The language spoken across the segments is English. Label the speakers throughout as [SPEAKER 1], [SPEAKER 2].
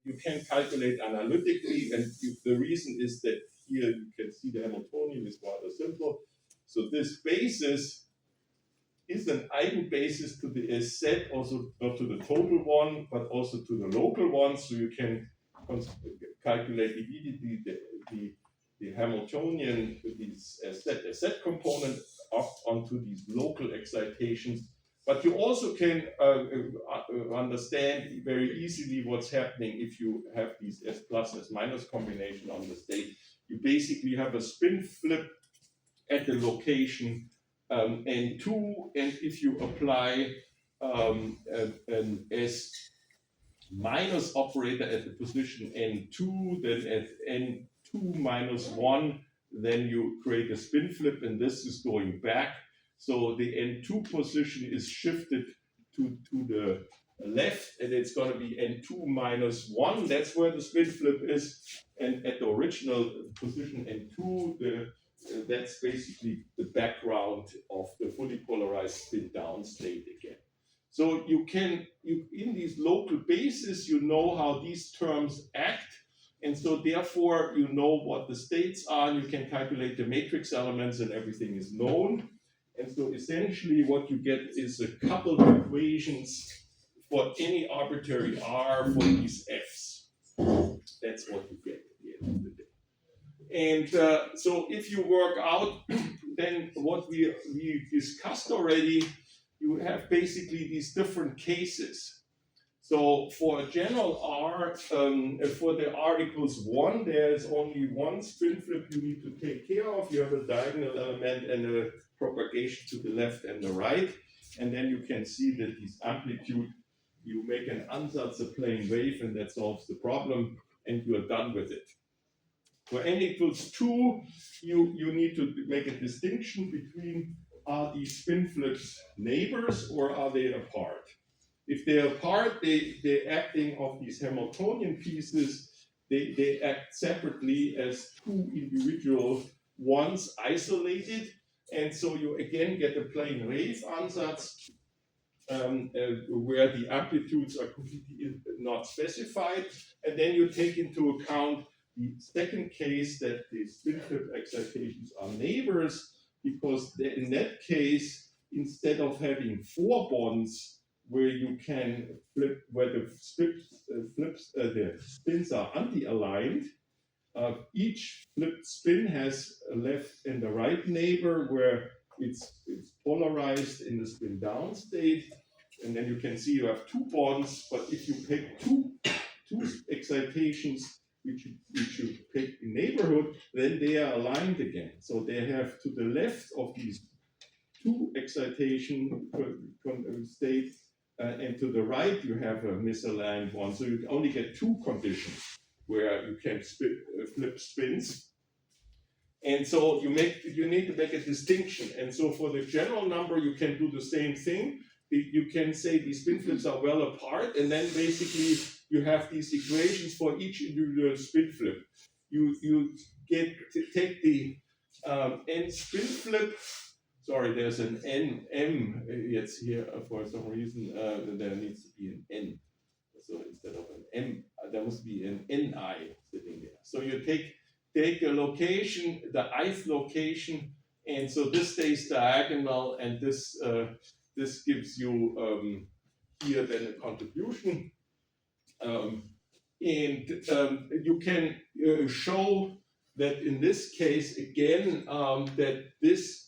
[SPEAKER 1] you can calculate analytically, and the reason is that here you can see the Hamiltonian is rather simple. So this basis is an eigenbasis to the S set, also not to the total one, but also to the local one. So you can calculate immediately the Hamiltonian, this S set component up onto these local excitations. But you also can understand very easily what's happening if you have these S plus, S minus combination on the state. You basically have a spin flip at the location N2, and if you apply an S minus operator at the position N2, then at N2 minus 1, then you create a spin flip, and this is going back. So the N2 position is shifted to the left, and it's going to be N2 minus 1. That's where the spin flip is. And at the original position N2, that's basically the background of the fully polarized spin down state again. So you in these local bases, you know how these terms act. And so therefore, you know what the states are, and you can calculate the matrix elements, and everything is known. And so essentially what you get is a couple of equations for any arbitrary R for these Fs. That's what you get at the end of the day. And so if you work out then what we discussed already, you have basically these different cases. So for a general R, for the R equals 1, there's only one spin flip you need to take care of. You have a diagonal element and a propagation to the left and the right. And then you can see that this amplitude, you make an ansatz, a plane wave, and that solves the problem, and you are done with it. For n equals 2, you need to make a distinction between, are these spin flips neighbors or are they apart? If they're apart, they're acting off these Hamiltonian pieces. They act separately as two individual ones isolated. And so you again get a plane wave ansatz where the amplitudes are completely not specified. And then you take into account the second case that the spin flip excitations are neighbors, because in that case, instead of having 4 bonds where you can flip, where the the spins are anti-aligned, each flipped spin has a left and a right neighbor where it's polarized in the spin down state, and then you can see you have 2 bonds. But if you pick two excitations which you pick in neighborhood, then they are aligned again. So they have to the left of these 2 excitation states, and to the right you have a misaligned one. So you only get 2 conditions where you can flip spins. And so you need to make a distinction. And so for the general number, you can do the same thing. You can say these spin flips are well apart, and then basically you have these equations for each individual spin flip. You take the n spin flip. Sorry, there's an nm jetzt here for some reason. There needs to be an n. So instead of an m, there must be an ni sitting there. So you take a location, the ith location, and so this stays diagonal, and this gives you here then a contribution. And you can show that in this case, again, that this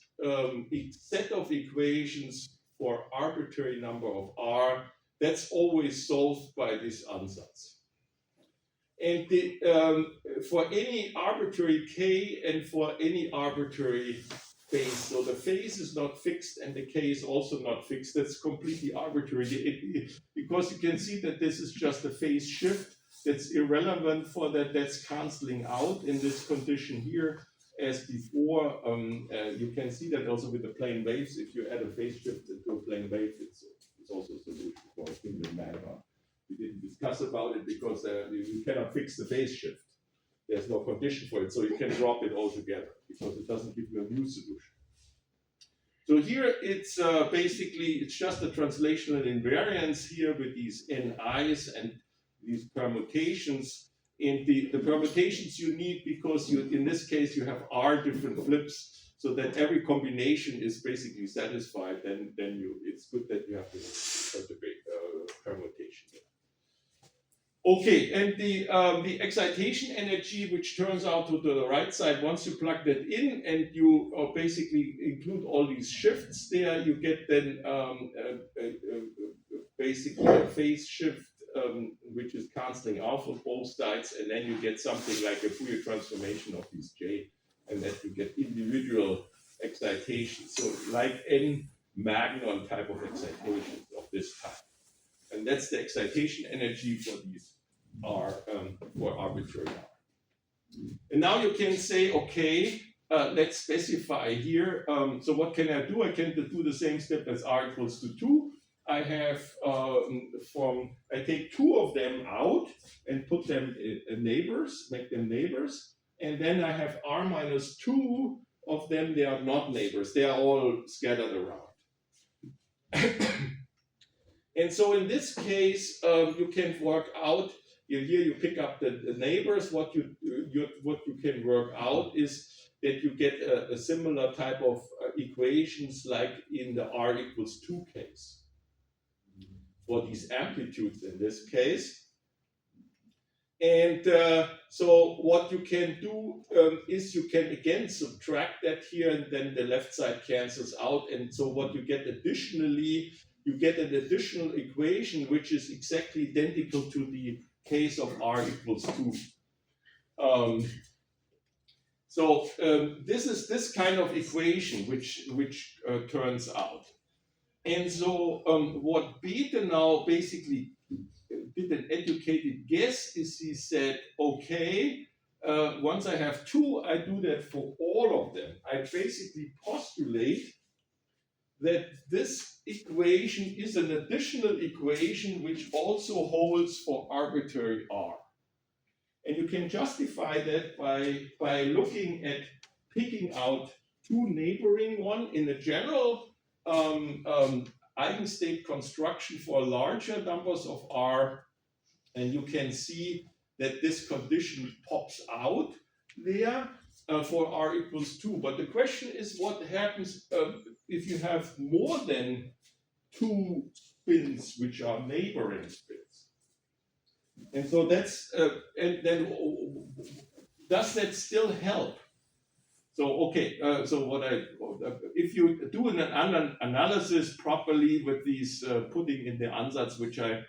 [SPEAKER 1] set of equations for arbitrary number of R, that's always solved by this ansatz. And for any arbitrary k and for any arbitrary phase, so the phase is not fixed and the k is also not fixed. That's completely arbitrary because you can see that this is just a phase shift that's irrelevant for that. That's canceling out in this condition here as before. You can see that also with the plane waves. If you add a phase shift into a plane wave, it's also a solution for a single matter. We didn't discuss about it because you cannot fix the phase shift. There's no condition for it, so you can drop it altogether because it doesn't give you a new solution. So here it's basically, it's just a translational invariance here with these ni's, and these permutations. And the permutations you need because in this case you have R different flips, so that every combination is basically satisfied. Then it's good that you have the permutation. Okay, and the excitation energy, which turns out to the right side, once you plug that in and you basically include all these shifts there, you get then basically a phase shift, which is canceling out on both sides, and then you get something like a Fourier transformation of these J, and that you get individual excitation. So like N magnon type of excitation of this type. And that's the excitation energy for these R, for arbitrary R. And now you can say, okay, let's specify here. So what can I do? I can do the same step as R equals to 2. I have I take 2 of them out and put them in neighbors, make them neighbors. And then I have R minus 2 of them, they are not neighbors. They are all scattered around. And so in this case, you can work out, here you pick up the neighbors. What you can work out is that you get a similar type of equations like in the R equals 2 case. For these amplitudes in this case. And so what you can do is you can again subtract that here, and then the left side cancels out. And so what you get additionally, you get an additional equation which is exactly identical to the case of R equals 2. This is this kind of equation which turns out. And so what Bethe now basically did an educated guess is he said, okay, once I have 2, I do that for all of them. I basically postulate that this equation is an additional equation which also holds for arbitrary R. And you can justify that by looking at picking out 2 neighboring one in a general eigenstate construction for larger numbers of R, and you can see that this condition pops out there for R equals 2. But the question is what happens if you have more than 2 spins which are neighboring spins. And so that's, and then does that still help? So, okay, so if you do an analysis properly with these putting in the ansatz, which I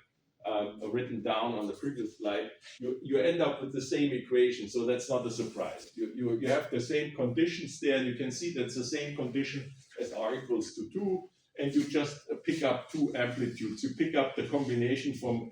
[SPEAKER 1] written down on the previous slide, you end up with the same equation. So that's not a surprise. You have the same conditions there, and you can see that's the same condition as R equals to 2, and you just pick up 2 amplitudes. You pick up the combination from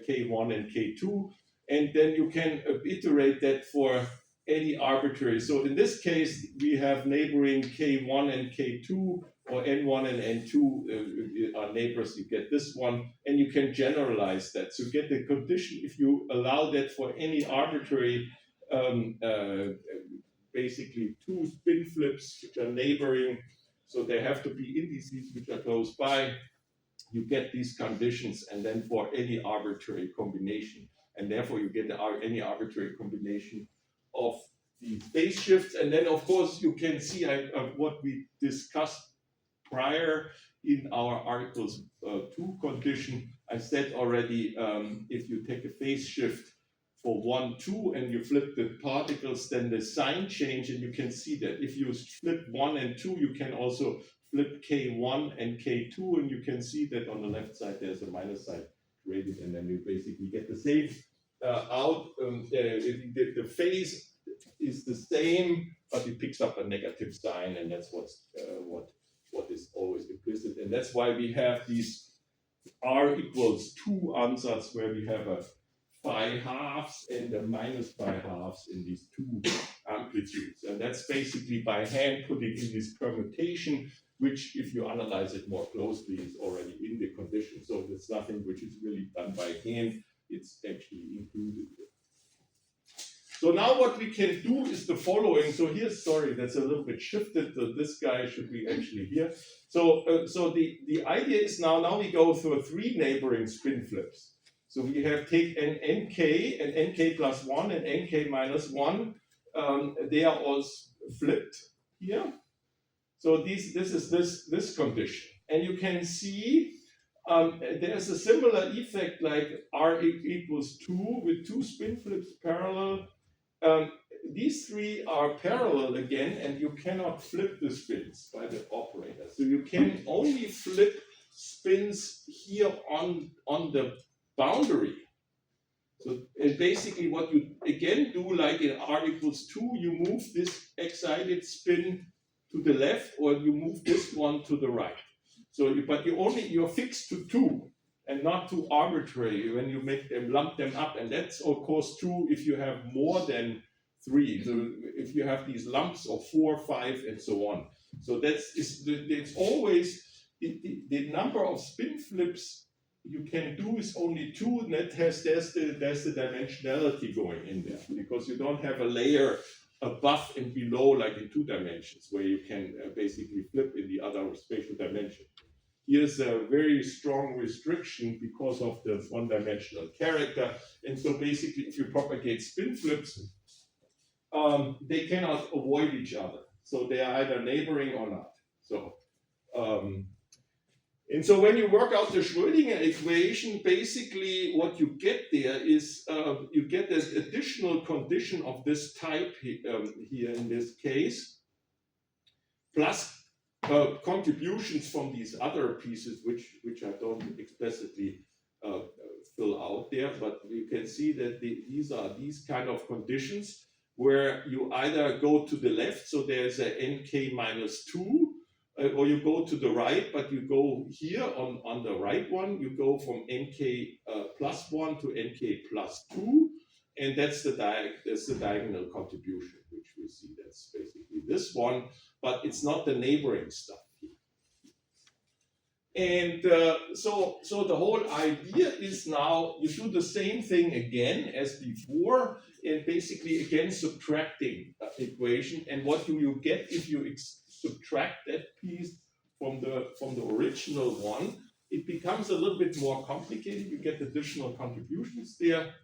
[SPEAKER 1] K1 and K2, and then you can iterate that for any arbitrary. So in this case, we have neighboring K1 and K2, or N1 and N2 are neighbors. You get this one, and you can generalize that. So you get the condition, if you allow that for any arbitrary, basically 2 spin flips which are neighboring, so they have to be indices which are close by, you get these conditions, and then for any arbitrary combination. And therefore you get any arbitrary combination of the phase shifts. And then of course you can see what we discussed prior in our R equals 2 condition. I said already, if you take a phase shift for 1, 2, and you flip the particles, then the sign change, and you can see that if you flip 1 and 2, you can also flip K1 and K2, and you can see that on the left side there's a minus sign created, and then you basically get the same out. The phase is the same, but it picks up a negative sign, and that's what is always implicit. And that's why we have these R equals 2 ansatz where we have a phi halves and a minus phi halves in these 2 amplitudes. And that's basically by hand putting in this permutation, which if you analyze it more closely is already in the condition. So it's nothing which is really done by hand, it's actually included here. So now what we can do is the following. So here's, sorry, that's a little bit shifted. So this guy should be actually here. So the idea is now we go through 3 neighboring spin flips. So we have take an nk and nk plus 1 and nk minus 1. They are all flipped here. So this is this condition. And you can see there's a similar effect like R equals 2 with 2 spin flips parallel. These three are parallel again, and you cannot flip the spins by the operator. So you can only flip spins here on the boundary. So basically what you again do, like in R equals 2, you move this excited spin to the left, or you move this one to the right. So you're fixed to 2 and not to arbitrary when you make them lump them up, and that's of course true if you have more than 3. So if you have these lumps of 4, 5, and so on. So it's always the number of spin flips you can do is only 2, and there's the dimensionality going in there, because you don't have a layer above and below like in 2 dimensions where you can basically flip in the other spatial dimension. Here's a very strong restriction because of the one-dimensional character, and so basically if you propagate spin flips, they cannot avoid each other. So they are either neighboring or not. So and so when you work out the Schrödinger equation, basically what you get there is you get this additional condition of this type here in this case, plus contributions from these other pieces, which I don't explicitly fill out there, but you can see that these are these kind of conditions where you either go to the left, so there's a nk minus 2, or you go to the right, but you go here on the right one, you go from nk plus 1 to nk plus 2, and that's the diagonal contribution, which we see. That's basically this one, but it's not the neighboring stuff here. And so the whole idea is now you do the same thing again as before, and basically again subtracting equation. And what do you get if you subtract that piece from the original one? It becomes a little bit more complicated. You get additional contributions there.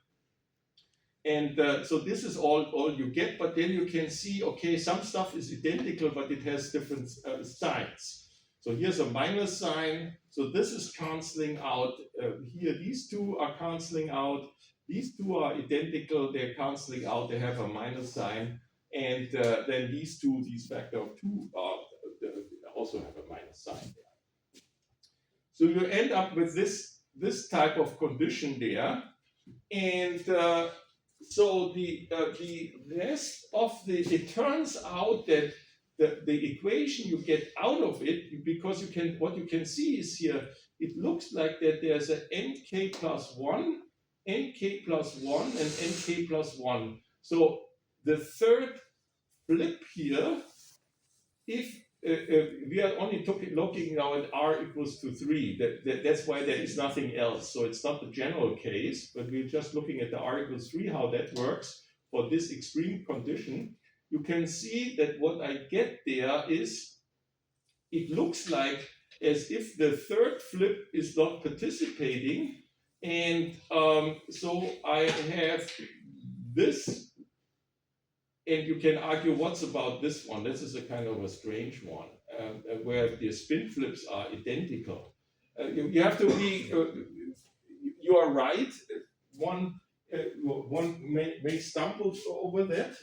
[SPEAKER 1] And so this is all you get, but then you can see, okay, some stuff is identical, but it has different signs. So here's a minus sign. So this is canceling out. Here, these two are canceling out. These two are identical. They're canceling out. They have a minus sign. And then these two, these factor of 2, also have a minus sign there. So you end up with this type of condition there. And so the rest of it turns out that the equation you get out of it, because what you can see is here, it looks like that there's a nk plus 1, nk plus 1, and nk plus 1. So the third flip here, if we are only looking now at r equals to 3, that's why there is nothing else. So it's not the general case, but we're just looking at the r equals 3, how that works for this extreme condition. You can see that what I get there is, it looks like as if the third flip is not participating. And so I have this, and you can argue what's about this one. This is a kind of a strange one, where the spin flips are identical. You have to be, you are right. One may stumble over that.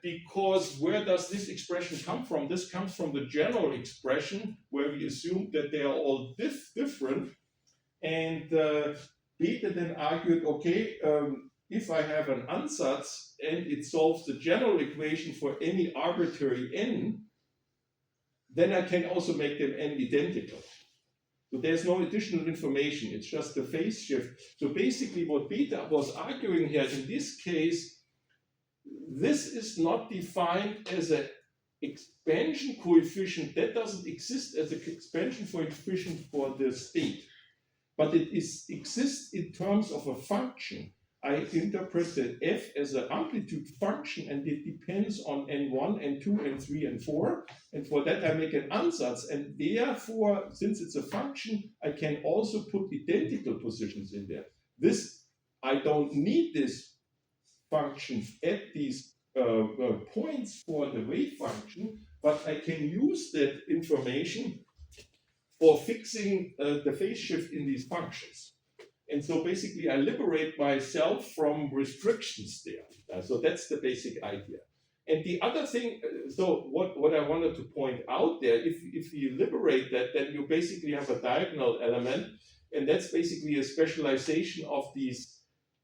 [SPEAKER 1] Because where does this expression come from? This comes from the general expression where we assume that they are all different. And Peter then argued, okay, if I have an ansatz and it solves the general equation for any arbitrary n, then I can also make them n identical. So there's no additional information, it's just the phase shift. So basically what Peter was arguing here in this case, this is not defined as an expansion coefficient. That doesn't exist as an expansion coefficient for the state, but it exists in terms of a function. I interpret the f as an amplitude function, and it depends on n1, n2, n3, and 4. And for that, I make an ansatz. And therefore, since it's a function, I can also put identical positions in there. This, I don't need this function at these points for the wave function, but I can use that information for fixing the phase shift in these functions. And so basically I liberate myself from restrictions there. So that's the basic idea. And the other thing, so what I wanted to point out there, if you liberate that, then you basically have a diagonal element, and that's basically a specialization of these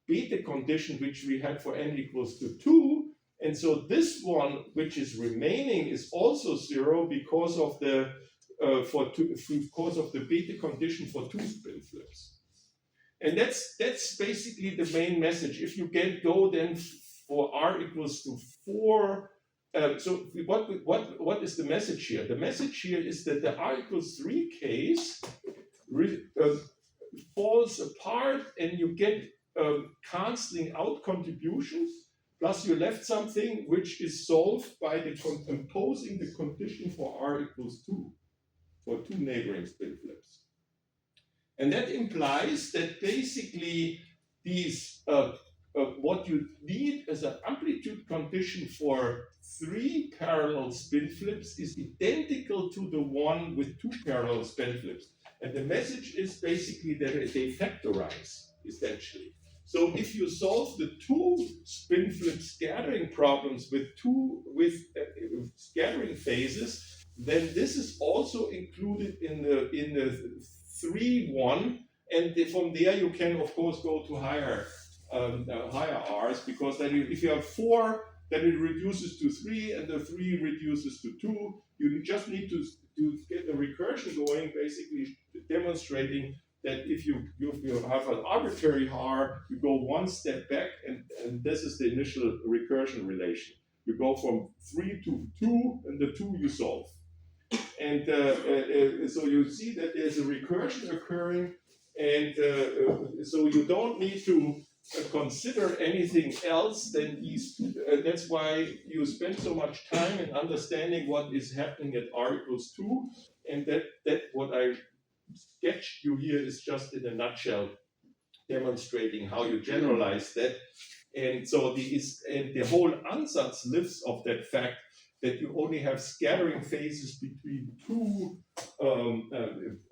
[SPEAKER 1] beta condition which we had for n equals to 2. And so this one, which is remaining, is also 0 because of the because of the beta condition for 2 spin flips. And that's basically the main message. If you go then for r equals to 4, so what is the message here? The message here is that the r equals 3 case falls apart, and you get canceling out contributions, plus you left something which is solved by imposing the condition for r equals 2 for 2 neighboring spin flips. And that implies that basically these what you need as an amplitude condition for 3 parallel spin flips is identical to the one with 2 parallel spin flips. And the message is basically that they factorize, essentially. So if you solve the 2 spin flip scattering problems with scattering phases, then this is also included in the 3-1, and from there you can of course go to higher R's, because then if you have 4, then it reduces to 3, and the 3 reduces to 2. You just need to get the recursion going, basically demonstrating that if you have an arbitrary R, you go one step back, and this is the initial recursion relation. You go from 3 to 2, and the 2 you solve. And so you see that there's a recursion occurring, and so you don't need to consider anything else than these. That's why you spend so much time in understanding what is happening at r equals 2, and that what I sketched you here is just in a nutshell demonstrating how you generalize that. And so the whole ansatz lives of that fact that you only have scattering phases between 2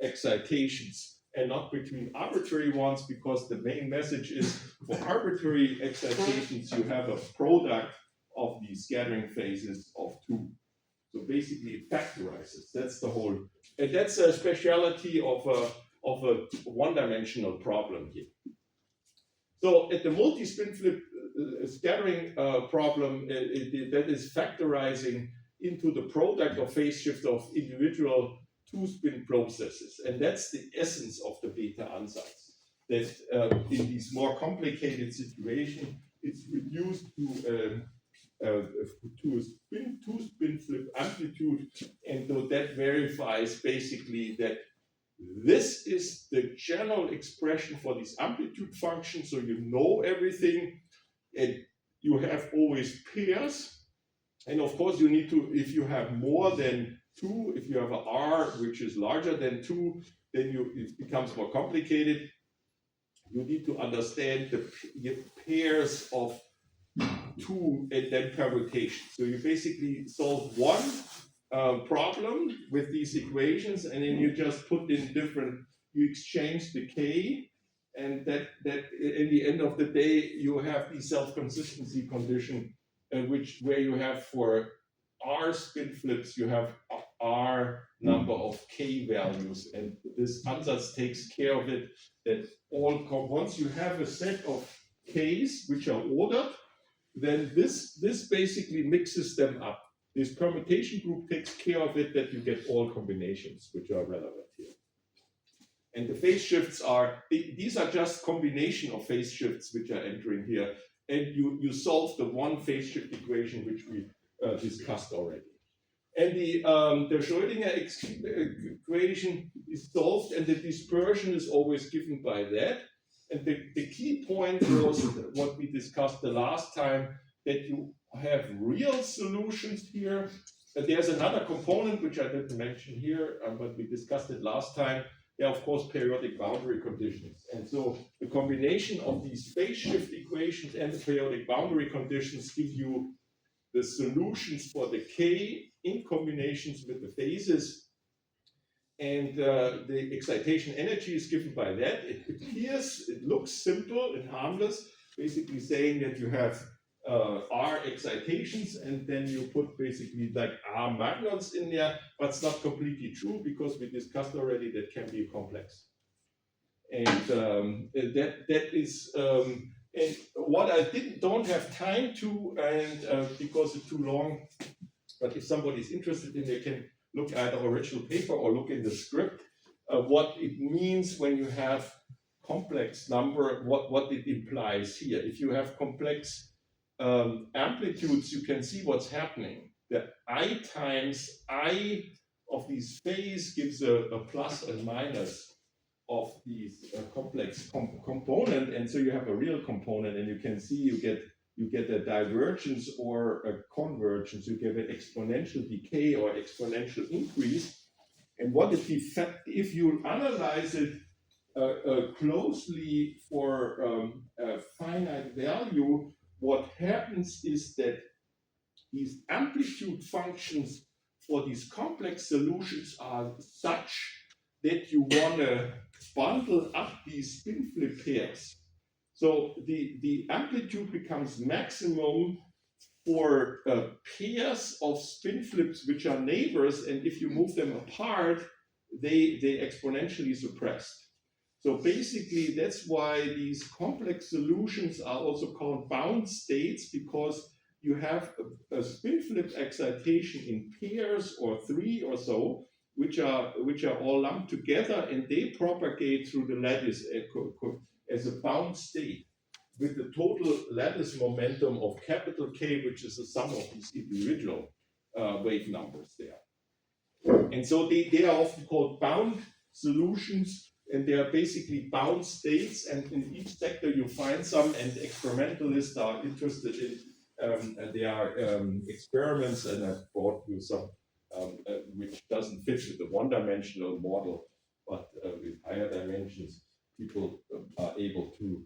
[SPEAKER 1] excitations and not between arbitrary ones, because the main message is for arbitrary excitations you have a product of the scattering phases of 2. So basically it factorizes. That's the whole, and that's a speciality of a one-dimensional problem here. So at the multi-spin flip scattering problem, that is factorizing into the product of phase shift of individual 2-spin processes. And that's the essence of the beta ansatz. That in these more complicated situations, it's reduced to a 2-spin flip amplitude. And so that verifies basically that this is the general expression for this amplitude function. So you know everything, and you have always pairs. And of course, you need to, if you have more than 2, if you have an R which is larger than 2, then it becomes more complicated. You need to understand the pairs of 2 and then permutation. So you basically solve one problem with these equations, and then you just put in different, you exchange the K, and that in the end of the day you have the self-consistency condition, where you have for R spin flips you have R number of K values, and this ansatz takes care of it, that once you have a set of Ks which are ordered, then this basically mixes them up. This permutation group takes care of it, that you get all combinations which are relevant here. And the phase shifts these are just combination of phase shifts which are entering here. And you solve the one phase shift equation which we discussed already. And the Schrödinger equation is solved, and the dispersion is always given by that. And the key point was what we discussed the last time, that you have real solutions here. But there's another component which I didn't mention here, but we discussed it last time. There are, of course, periodic boundary conditions. And so the combination of these phase shift equations and the periodic boundary conditions give you the solutions for the K in combinations with the phases. And the excitation energy is given by that. It appears, it looks simple and harmless, basically saying that you have R excitations and then you put basically like R magnons in there, but it's not completely true because we discussed already that can be complex. And that is, and what I don't have time to, and because it's too long, but if somebody's interested in, they can look at the original paper or look in the script, what it means when you have complex number, what it implies here. If you have complex amplitudes, you can see what's happening. The I times I of these phase gives a plus and minus of these complex component, and so you have a real component, and you can see you get a divergence or a convergence. You get an exponential decay or exponential increase. And what is the effect if you analyze it closely for a finite value? What happens is that these amplitude functions for these complex solutions are such that you want to bundle up these spin flip pairs. So the amplitude becomes maximum for pairs of spin flips which are neighbors, and if you move them apart, they exponentially suppressed. So basically, that's why these complex solutions are also called bound states, because you have a spin flip excitation in pairs or three or so, which are all lumped together, and they propagate through the lattice as a bound state with the total lattice momentum of capital K, which is the sum of these individual wave numbers there. And so they are often called bound solutions, and they are basically bound states, and in each sector you find some, and experimentalists are interested in, there are experiments, and I've brought you some which doesn't fit with the one-dimensional model, but with higher dimensions, people are able to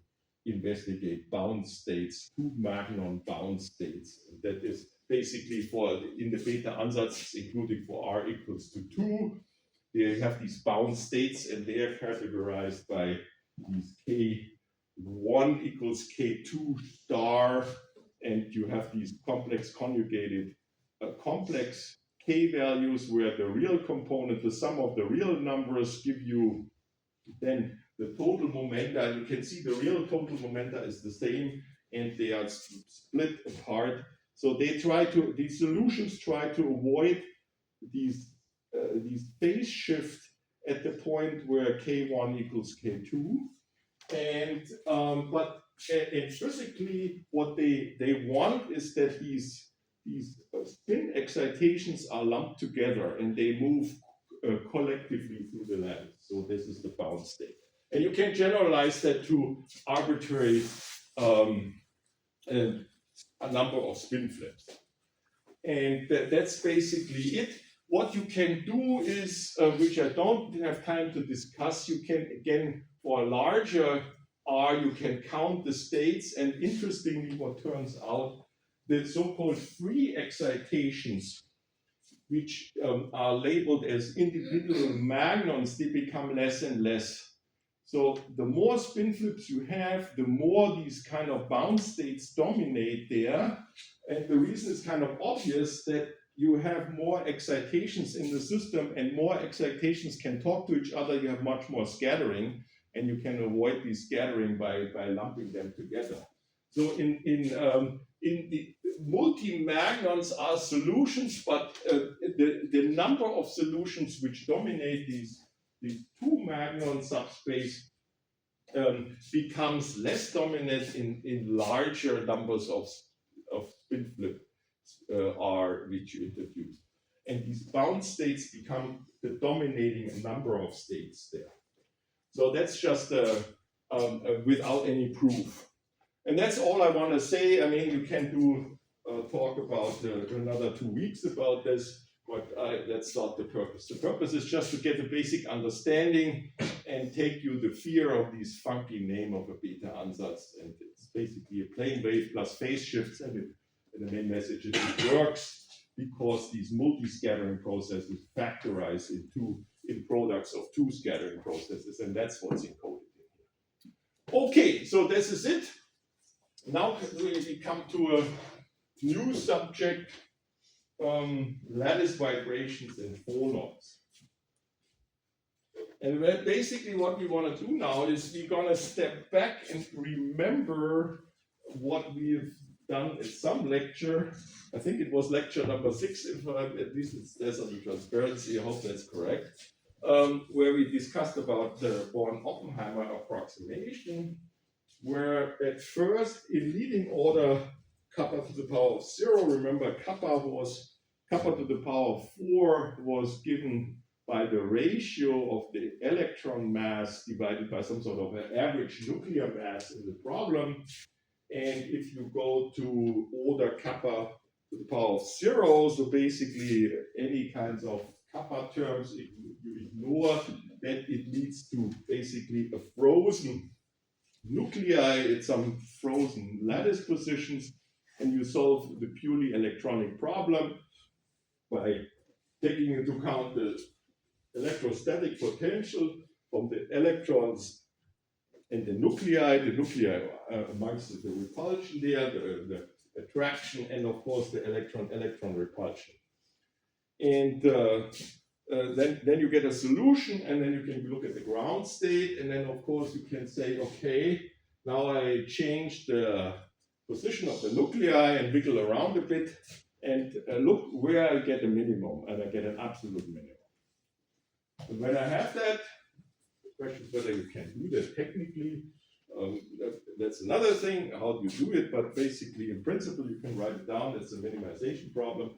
[SPEAKER 1] investigate bound states, two magnon bound states. That is basically for in the beta ansatz, including for R equals to 2. They have these bound states, and they are categorized by these K1 equals K2 star, and you have these complex conjugated complex K values where the real component, the sum of the real numbers, give you then the total momenta. You can see the real total momenta is the same, and they are split apart. So they these solutions try to avoid these phase shift at the point where K1 equals K2. And but intrinsically, what they want is that these spin excitations are lumped together and they move collectively through the lattice. So this is the bound state. And you can generalize that to arbitrary a number of spin flips. And that's basically it. What you can do is, which I don't have time to discuss, you can, again, for a larger R, you can count the states, and interestingly, what turns out, the so-called free excitations, which are labeled as individual magnons, they become less and less. So the more spin flips you have, the more these kind of bound states dominate there. And the reason is kind of obvious, that you have more excitations in the system, and more excitations can talk to each other. You have much more scattering, and you can avoid the scattering by lumping them together. So in the multi-magnons are solutions, but the number of solutions which dominate these two magnon subspace becomes less dominant in larger numbers of spin flip R which you introduce. And these bound states become the dominating number of states there. So that's just a without any proof. And that's all I want to say. I mean, you can do talk about another 2 weeks about this, but that's not the purpose. The purpose is just to get a basic understanding and take you the fear of these funky name of a beta ansatz. And it's basically a plane wave plus phase shifts. And the main message is it works because these multi-scattering processes factorize in products of two scattering processes, and that's what's encoded in here. Okay, so this is it. Now we come to a new subject, lattice vibrations and phonons. And basically what we want to do now is we're going to step back and remember what we've done in some lecture. I think it was lecture number 6, if at least there's some transparency, I hope that's correct, where we discussed about the Born-Oppenheimer approximation, where at first in leading order kappa to the power of 0, remember kappa to the power of 4 was given by the ratio of the electron mass divided by some sort of an average nuclear mass in the problem. And if you go to order kappa to the power of 0, so basically any kinds of kappa terms, if you ignore that, it leads to basically a frozen nuclei at some frozen lattice positions, and you solve the purely electronic problem by taking into account the electrostatic potential from the electrons and the nuclei amongst the repulsion there, the attraction, and of course the electron-electron repulsion. And then you get a solution, and then you can look at the ground state, and then of course you can say, okay, now I change the position of the nuclei and wiggle around a bit, and look where I get a minimum, and I get an absolute minimum. And when I have that, the question is whether you can do that technically. That's another thing, how do you do it, but basically in principle you can write it down. It's a minimization problem.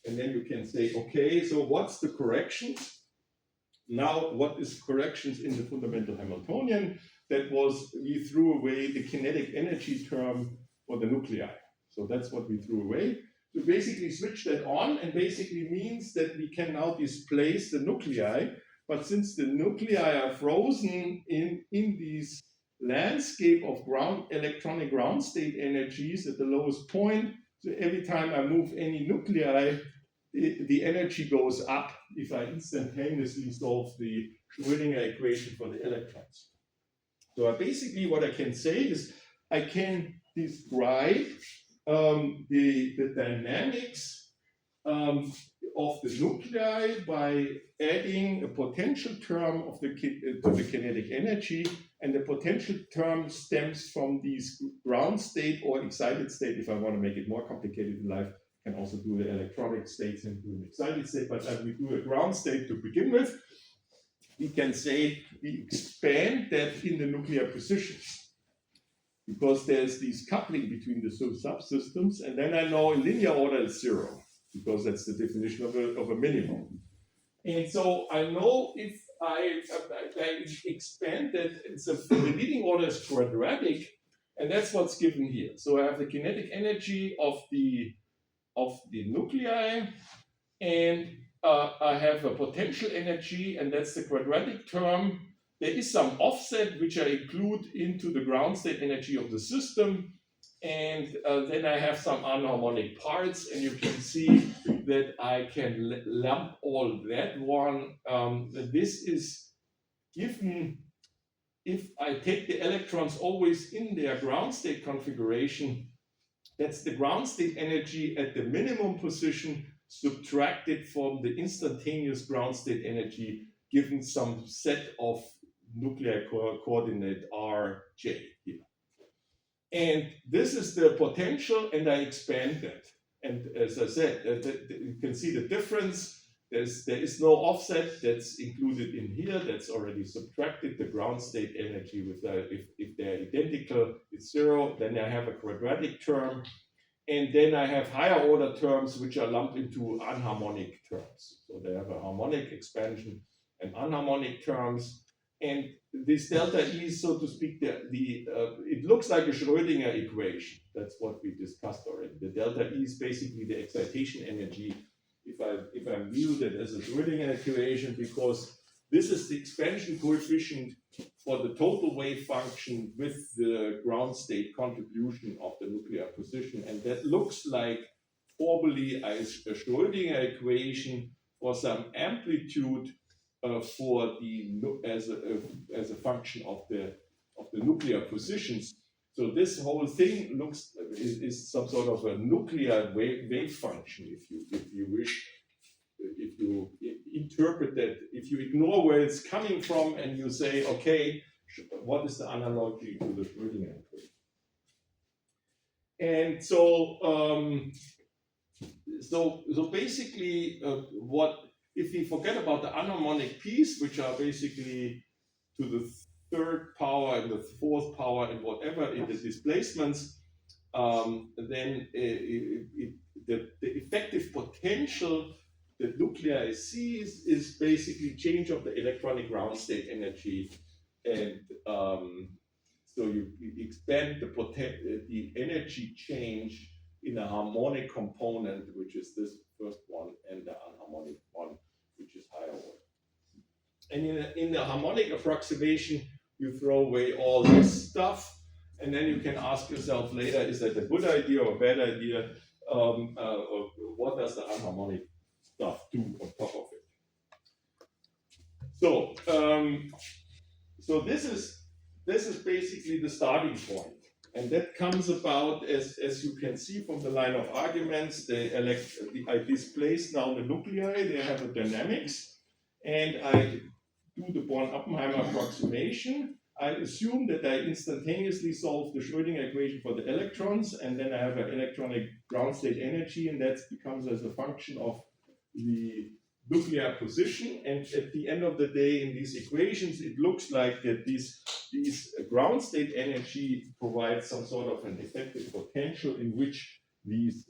[SPEAKER 1] And then you can say, okay, so what's the corrections? Now, what is corrections in the fundamental Hamiltonian? That was, we threw away the kinetic energy term for the nuclei. So that's what we threw away. So basically switch that on, and basically means that we can now displace the nuclei. But since the nuclei are frozen in this landscape of electronic ground state energies at the lowest point, so every time I move any nuclei, the energy goes up if I instantaneously solve the Schrödinger equation for the electrons. So basically what I can say is I can describe the dynamics of the nuclei by adding a potential term of to the kinetic energy, and the potential term stems from these ground state or excited state. If I want to make it more complicated in life, I can also do the electronic states and do an excited state, but as we do a ground state to begin with, we can say we expand that in the nuclear positions, because there's this coupling between the two subsystems, and then I know in linear order it's 0, because that's the definition of a minimum. And so I know if I expand that, the leading order is quadratic, and that's what's given here. So I have the kinetic energy of the nuclei, and I have a potential energy, and that's the quadratic term. There is some offset which I include into the ground state energy of the system, and then I have some anharmonic parts, and you can see that I can lump all that one. This is given if I take the electrons always in their ground state configuration. That's the ground state energy at the minimum position subtracted from the instantaneous ground state energy given some set of nuclear coordinate rj here. And this is the potential, and I expand that. And as I said, you can see the difference. There is no offset that's included in here. That's already subtracted. The ground state energy with if they're identical, it's 0. Then I have a quadratic term, and then I have higher order terms which are lumped into anharmonic terms. So they have a harmonic expansion and anharmonic terms. And this delta E is, so to speak, it looks like a Schrödinger equation. That's what we discussed already. The delta E is basically the excitation energy. If I view that as a Schrödinger equation, because this is the expansion coefficient for the total wave function with the ground state contribution of the nuclear position, and that looks like formally as a Schrödinger equation for some amplitude for the as a function of the nuclear positions. So this whole thing is some sort of a nuclear wave function, if you wish. If you interpret that, if you ignore where it's coming from and you say, okay, what is the analogy to the Schrödinger equation? And so basically, what if we forget about the anharmonic piece, which are basically to the third power and the fourth power and whatever in the displacements, then the effective potential that nuclei sees is basically change of the electronic ground state energy, and so you expand the energy change in a harmonic component, which is this first one, and the anharmonic one, which is higher order. And in the harmonic approximation, you throw away all this stuff, and then you can ask yourself later, is that a good idea or a bad idea? Or what does the anharmonic stuff do on top of it? So this is basically the starting point. And that comes about, as you can see from the line of arguments, I displace now the nuclei, they have a dynamics, and I do the Born-Oppenheimer approximation. I assume that I instantaneously solve the Schrödinger equation for the electrons, and then I have an electronic ground state energy, and that becomes as a function of the nuclear position. And at the end of the day, in these equations, it looks like that these ground state energy provides some sort of an effective potential in which these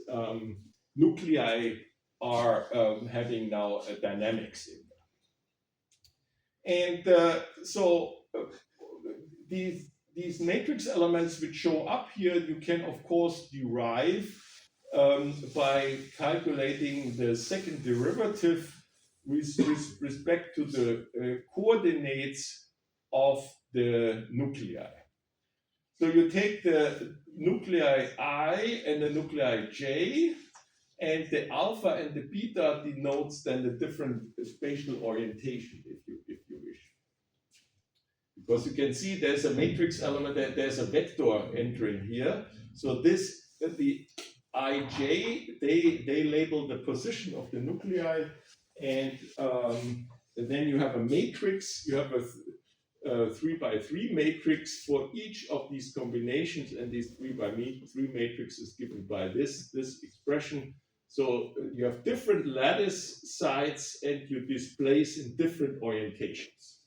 [SPEAKER 1] nuclei are having now a dynamics in them. And these matrix elements which show up here, you can of course derive by calculating the second derivative with respect to the coordinates of the nuclei. So you take the nuclei I and the nuclei J, and the alpha and the beta denotes then the different spatial orientation, if you wish. Because you can see there's a matrix element, there's a vector entering here. So the IJ, they label the position of the nuclei, and then you have a matrix, you have a 3x3 matrix for each of these combinations, and this 3x3 matrix is given by this expression. So you have different lattice sites and you displace in different orientations.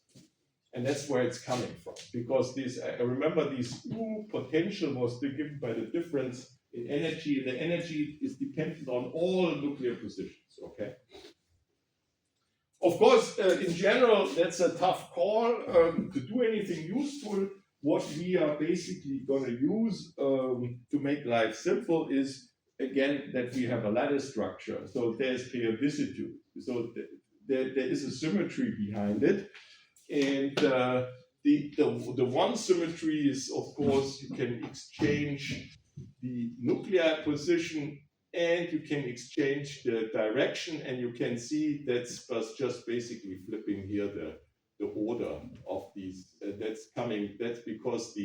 [SPEAKER 1] And that's where it's coming from, because I remember this U potential was given by the difference in energy. The energy is dependent on all nuclear positions, okay? Of course, in general, that's a tough call to do anything useful. What we are basically going to use to make life simple is, again, that we have a lattice structure. So there's periodicity. So there is a symmetry behind it. And the one symmetry is, of course, you can exchange the nuclear position and you can exchange the direction, and you can see that's just basically flipping here the order of these. That's because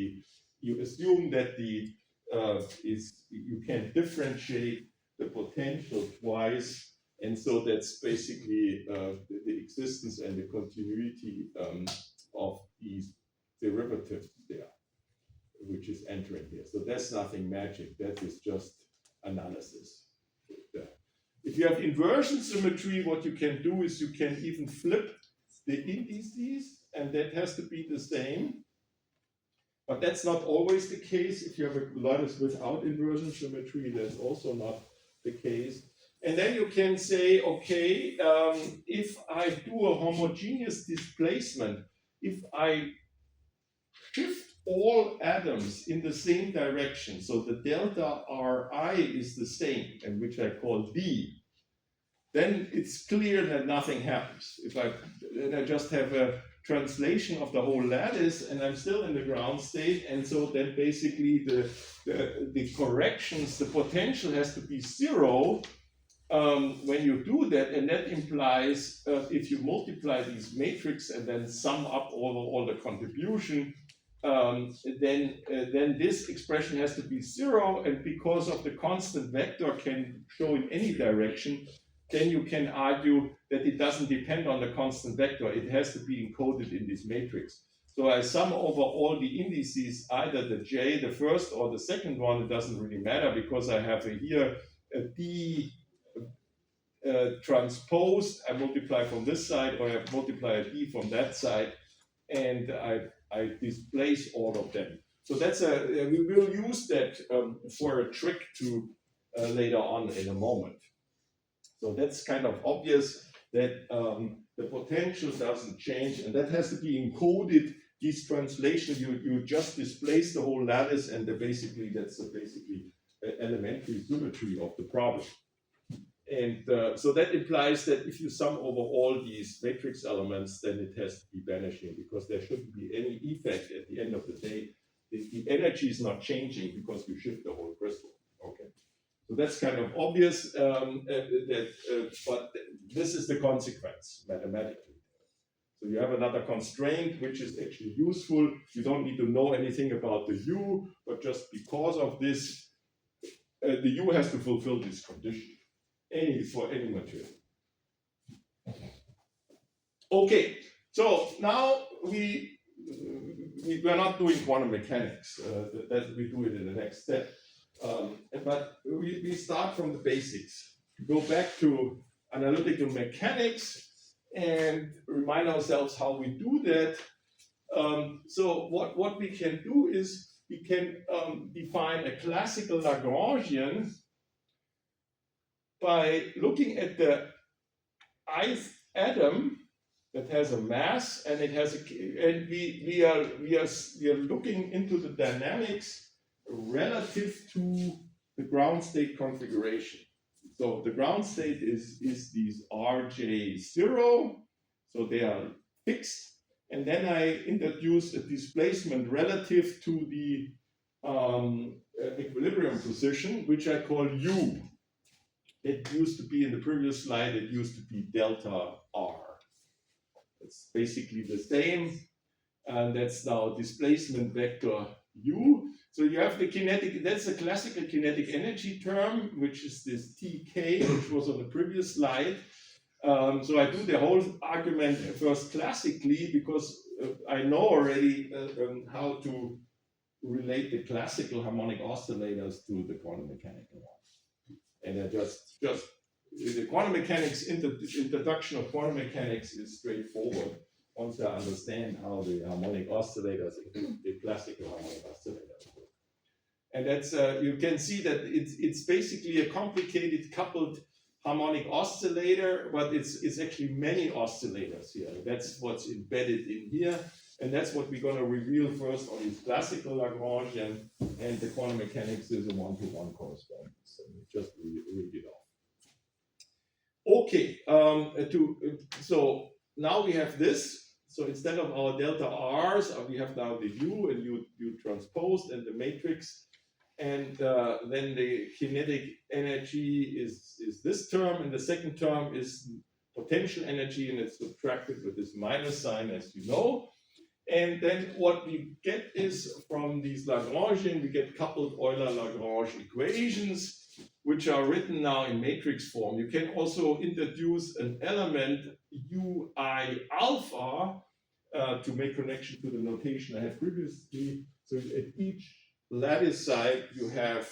[SPEAKER 1] you assume that you can differentiate the potential twice, and so that's basically the existence and the continuity of these derivatives there, which is entering here. So that's nothing magic. That is just analysis. If you have inversion symmetry, what you can do is you can even flip the indices, and that has to be the same. But that's not always the case. If you have a lattice without inversion symmetry, that's also not the case. And then you can say, okay, if I do a homogeneous displacement, if I shift all atoms in the same direction, so the delta Ri is the same, and which I call D, then it's clear that nothing happens. If I just have a translation of the whole lattice, and I'm still in the ground state, and so then basically the corrections, the potential has to be zero when you do that, and that implies if you multiply these matrix and then sum up all the contribution, then this expression has to be zero, and because of the constant vector can show in any direction, then you can argue that it doesn't depend on the constant vector. It has to be encoded in this matrix. So I sum over all the indices, either the J, the first or the second one, it doesn't really matter because I have here a D transposed, I multiply from this side, or I multiply a D from that side, and I displace all of them. So that's we will use that for a trick to later on in a moment. So that's kind of obvious that the potential doesn't change, and that has to be encoded. This translation, you just displace the whole lattice, and basically that's basically elementary symmetry of the problem. And so that implies that if you sum over all these matrix elements, then it has to be vanishing, because there shouldn't be any effect at the end of the day. The energy is not changing because you shift the whole crystal. Okay. So that's kind of obvious, but this is the consequence mathematically. So you have another constraint which is actually useful. You don't need to know anything about the U, but just because of this, the U has to fulfill this condition for any material. Okay, so now we're not doing quantum mechanics. That we do it in the next step. But we start from the basics. Go back to analytical mechanics and remind ourselves how we do that. So what we can do is we can define a classical Lagrangian by looking at the ith atom that has a mass, and it has and we are looking into the dynamics relative to the ground state configuration. So the ground state is these Rj0, so they are fixed, and then I introduce a displacement relative to the equilibrium position, which I call U. It used to be in the previous slide, it used to be delta R. It's basically the same, and that's now displacement vector U. So you have the kinetic, that's a classical kinetic energy term, which is this Tk, which was on the previous slide. So I do the whole argument first classically, because I know already how to relate the classical harmonic oscillators to the quantum mechanical ones. And I just the quantum mechanics, introduction of quantum mechanics is straightforward once I understand how the harmonic oscillators, the classical harmonic oscillators work. And that's you can see that it's basically a complicated coupled harmonic oscillator, but it's actually many oscillators here. That's what's embedded in here, and that's what we're going to reveal first on this classical Lagrangian, and the quantum mechanics is a one-to-one correspondence. So just read it off. Okay, so now we have this. So instead of our delta R's, we have now the U, and U transposed, and the matrix. And then the kinetic energy is this term, and the second term is potential energy, and it's subtracted with this minus sign, as you know. And then what we get is from these Lagrangian, we get coupled Euler-Lagrange equations, which are written now in matrix form. You can also introduce an element Ui alpha to make connection to the notation I had previously. So at each lattice side, you have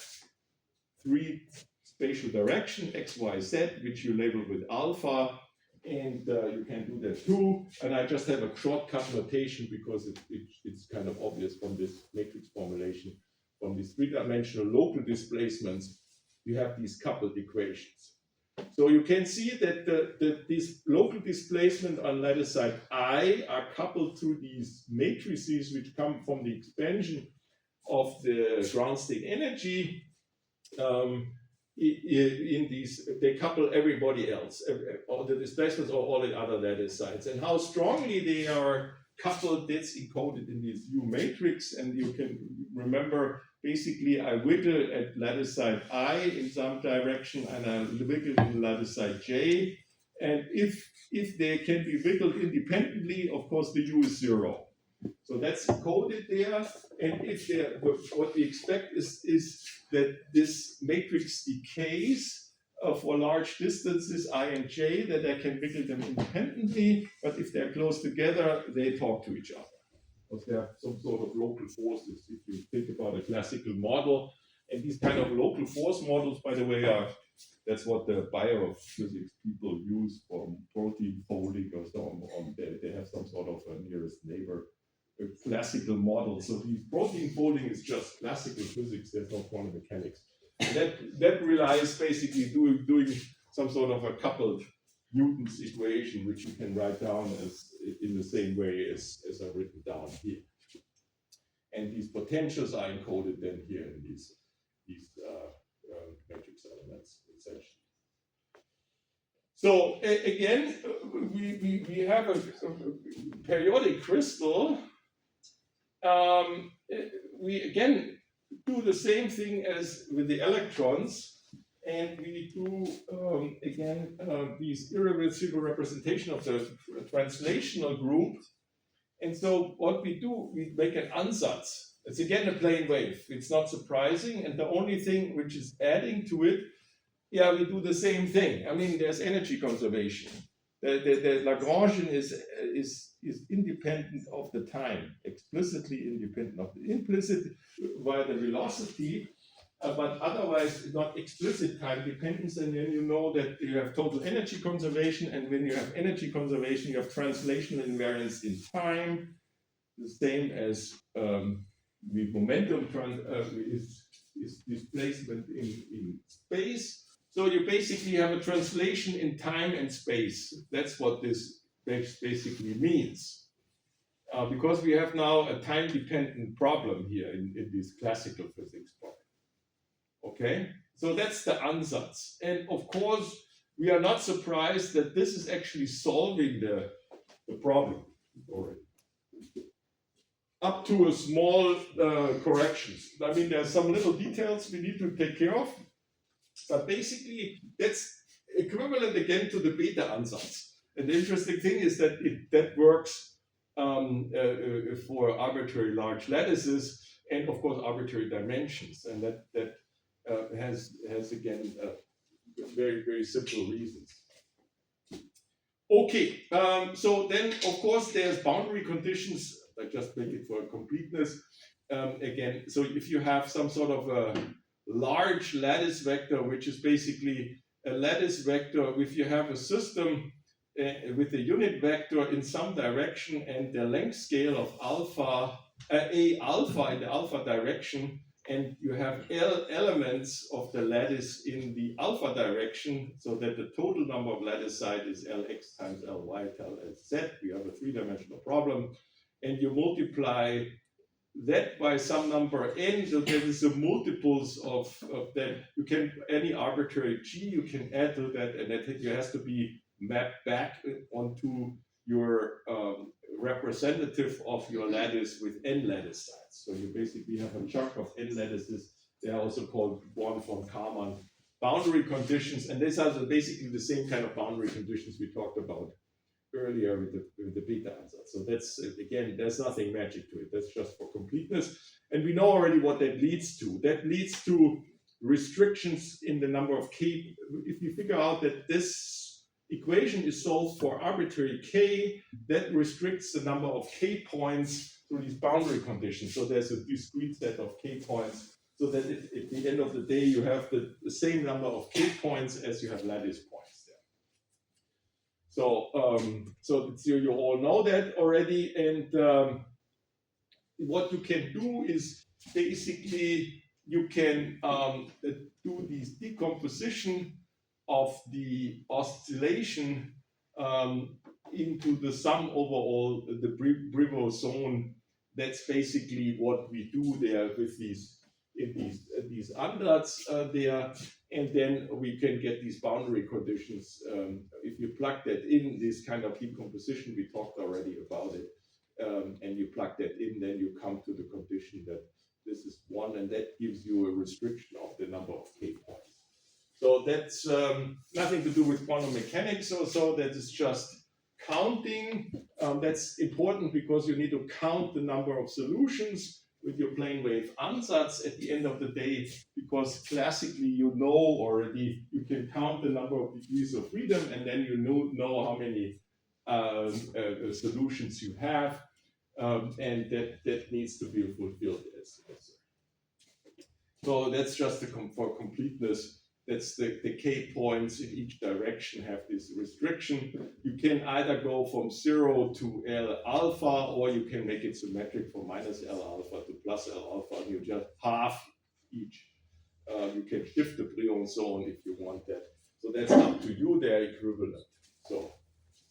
[SPEAKER 1] three spatial direction, x, y, z, which you label with alpha, and you can do that too. And I just have a shortcut notation because it's kind of obvious from this matrix formulation. From these three-dimensional local displacements, you have these coupled equations. So you can see that this local displacement on lattice side I are coupled to these matrices which come from the expansion of the ground state energy. In these, they couple everybody else, all the displacements or all the other lattice sides. And how strongly they are coupled, that's encoded in this U matrix. And you can remember, basically, I wiggle at lattice side I in some direction, and I wiggle in lattice side J. And if they can be wiggled independently, of course, the U is 0. So that's encoded there. And if what we expect is that this matrix decays for large distances, I and J, that I can wiggle them independently. But if they're close together, they talk to each other. Because there are some sort of local forces, if you think about a classical model. And these kind of local force models, by the way, that's what the biophysics people use for protein folding or so on. They have some sort of a nearest neighbor, a classical model. So the protein folding is just classical physics, there's no quantum mechanics. And that relies basically doing some sort of a coupled Newton's equation, which you can write down as in the same way as I've written down here. And these potentials are encoded then here in these matrix elements, essentially. So again, we have a periodic crystal. We again do the same thing as with the electrons, and we do again these irreversible representation of the translational group. And so what we do, we make an ansatz. It's again a plane wave. It's not surprising, and the only thing which is adding to it, yeah, we do the same thing. I mean, there's energy conservation. The Lagrangian is independent of the time, explicitly independent of the implicit via the velocity, but otherwise not explicit time dependence. And then you know that you have total energy conservation, and when you have energy conservation, you have translational invariance in time, the same as the momentum is displacement in space. So you basically have a translation in time and space. That's what this basically means. Because we have now a time-dependent problem here in this classical physics problem. Okay, so that's the ansatz. And of course, we are not surprised that this is actually solving the problem already. Up to a small corrections. I mean, there's some little details we need to take care of. But basically, that's equivalent again to the beta ansatz. And the interesting thing is that that works for arbitrary large lattices and, of course, arbitrary dimensions. And that has again very, very simple reasons. Okay, so then, of course, there's boundary conditions. I just make it for completeness. Again, so if you have some sort of a large lattice vector, which is basically a lattice vector, if you have a system with a unit vector in some direction and the length scale of alpha, a alpha in the alpha direction, and you have elements of the lattice in the alpha direction, so that the total number of lattice side is Lx times Ly times Lz. We have a three-dimensional problem, and you multiply that by some number n, so there is a multiples of that. You can, any arbitrary g, you can add to that, and that has to be mapped back onto your representative of your lattice with n lattice sides. So you basically have a chunk of n lattices. They are also called Born von Karman boundary conditions, and these are basically the same kind of boundary conditions we talked about earlier with the beta ansatz. So that's, again, there's nothing magic to it. That's just for completeness. And we know already what that leads to. That leads to restrictions in the number of k. If you figure out that this equation is solved for arbitrary k, that restricts the number of k points through these boundary conditions. So there's a discrete set of k points, so that at the end of the day, you have the same number of k points as you have lattice points. So you all know that already, and what you can do is basically you can do these decomposition of the oscillation into the sum overall, the Briveau zone. That's basically what we do there with these ansatz there, and then we can get these boundary conditions. If you plug that in, this kind of decomposition, we talked already about it, and you plug that in, then you come to the condition that this is 1, and that gives you a restriction of the number of K points. So that's nothing to do with quantum mechanics or so, that is just counting. That's important because you need to count the number of solutions with your plane wave ansatz at the end of the day, because classically you know already, you can count the number of degrees of freedom, and then you know how many solutions you have, and that needs to be fulfilled. So that's just for completeness. That's the K points in each direction have this restriction. You can either go from 0 to L alpha, or you can make it symmetric from minus L alpha to plus L alpha. You just half each. You can shift the Brion zone if you want that. So that's up to you. They're equivalent. So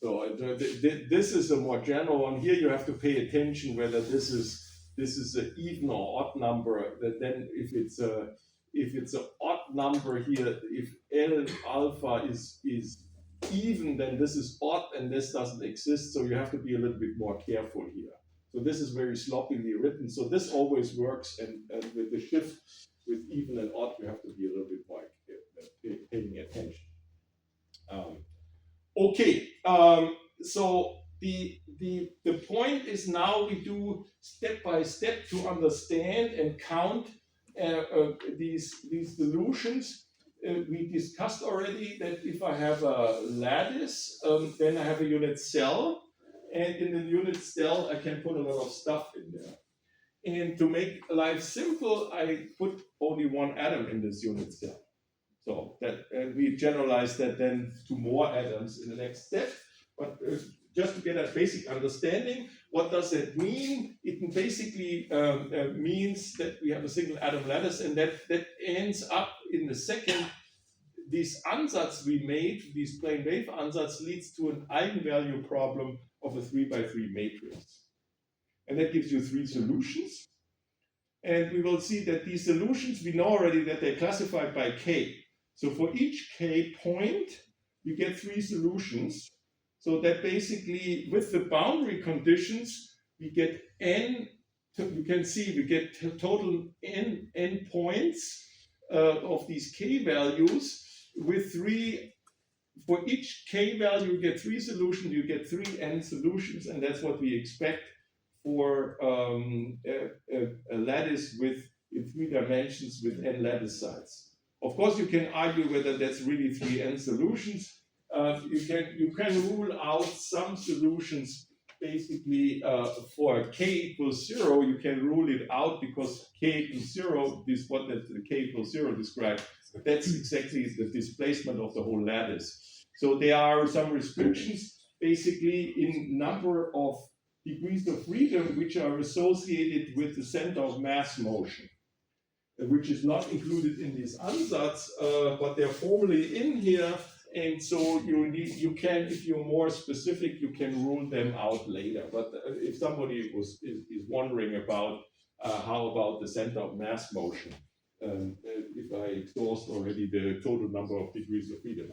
[SPEAKER 1] this is a more general one. Here you have to pay attention whether this is an even or odd number. That then if it's an odd number here, if L alpha is even, then this is odd and this doesn't exist. So you have to be a little bit more careful here. So this is very sloppily written. So this always works, and with the shift with even and odd, you have to be a little bit more paying attention. Okay, so the point is now we do step by step to understand and count these solutions. We discussed already that if I have a lattice, then I have a unit cell, and in the unit cell I can put a lot of stuff in there. And to make life simple, I put only one atom in this unit cell. So that, and we generalize that then to more atoms in the next step. But just to get a basic understanding, what does that mean? It basically means that we have a single atom lattice, and that ends up in the second. This ansatz we made, this plane wave ansatz, leads to an eigenvalue problem of a 3x3 matrix. And that gives you 3 solutions. And we will see that these solutions, we know already that they're classified by K. So for each K point, you get 3 solutions. So that basically, with the boundary conditions, we get n, you can see we get total n points of these K values with 3. For each K value, you get 3 solutions, you get 3 n solutions, and that's what we expect for a lattice in 3 dimensions with n lattice sites. Of course, you can argue whether that's really 3 n solutions. You can rule out some solutions. Basically, for k equals 0, you can rule it out because k equals 0 is what the k equals 0 describes. That's exactly the displacement of the whole lattice. So there are some restrictions, basically in number of degrees of freedom, which are associated with the center of mass motion, which is not included in this ansatz, but they're formally in here. And so you can, if you're more specific, you can rule them out later. But if somebody is wondering about how about the center of mass motion, if I exhaust already the total number of degrees of freedom.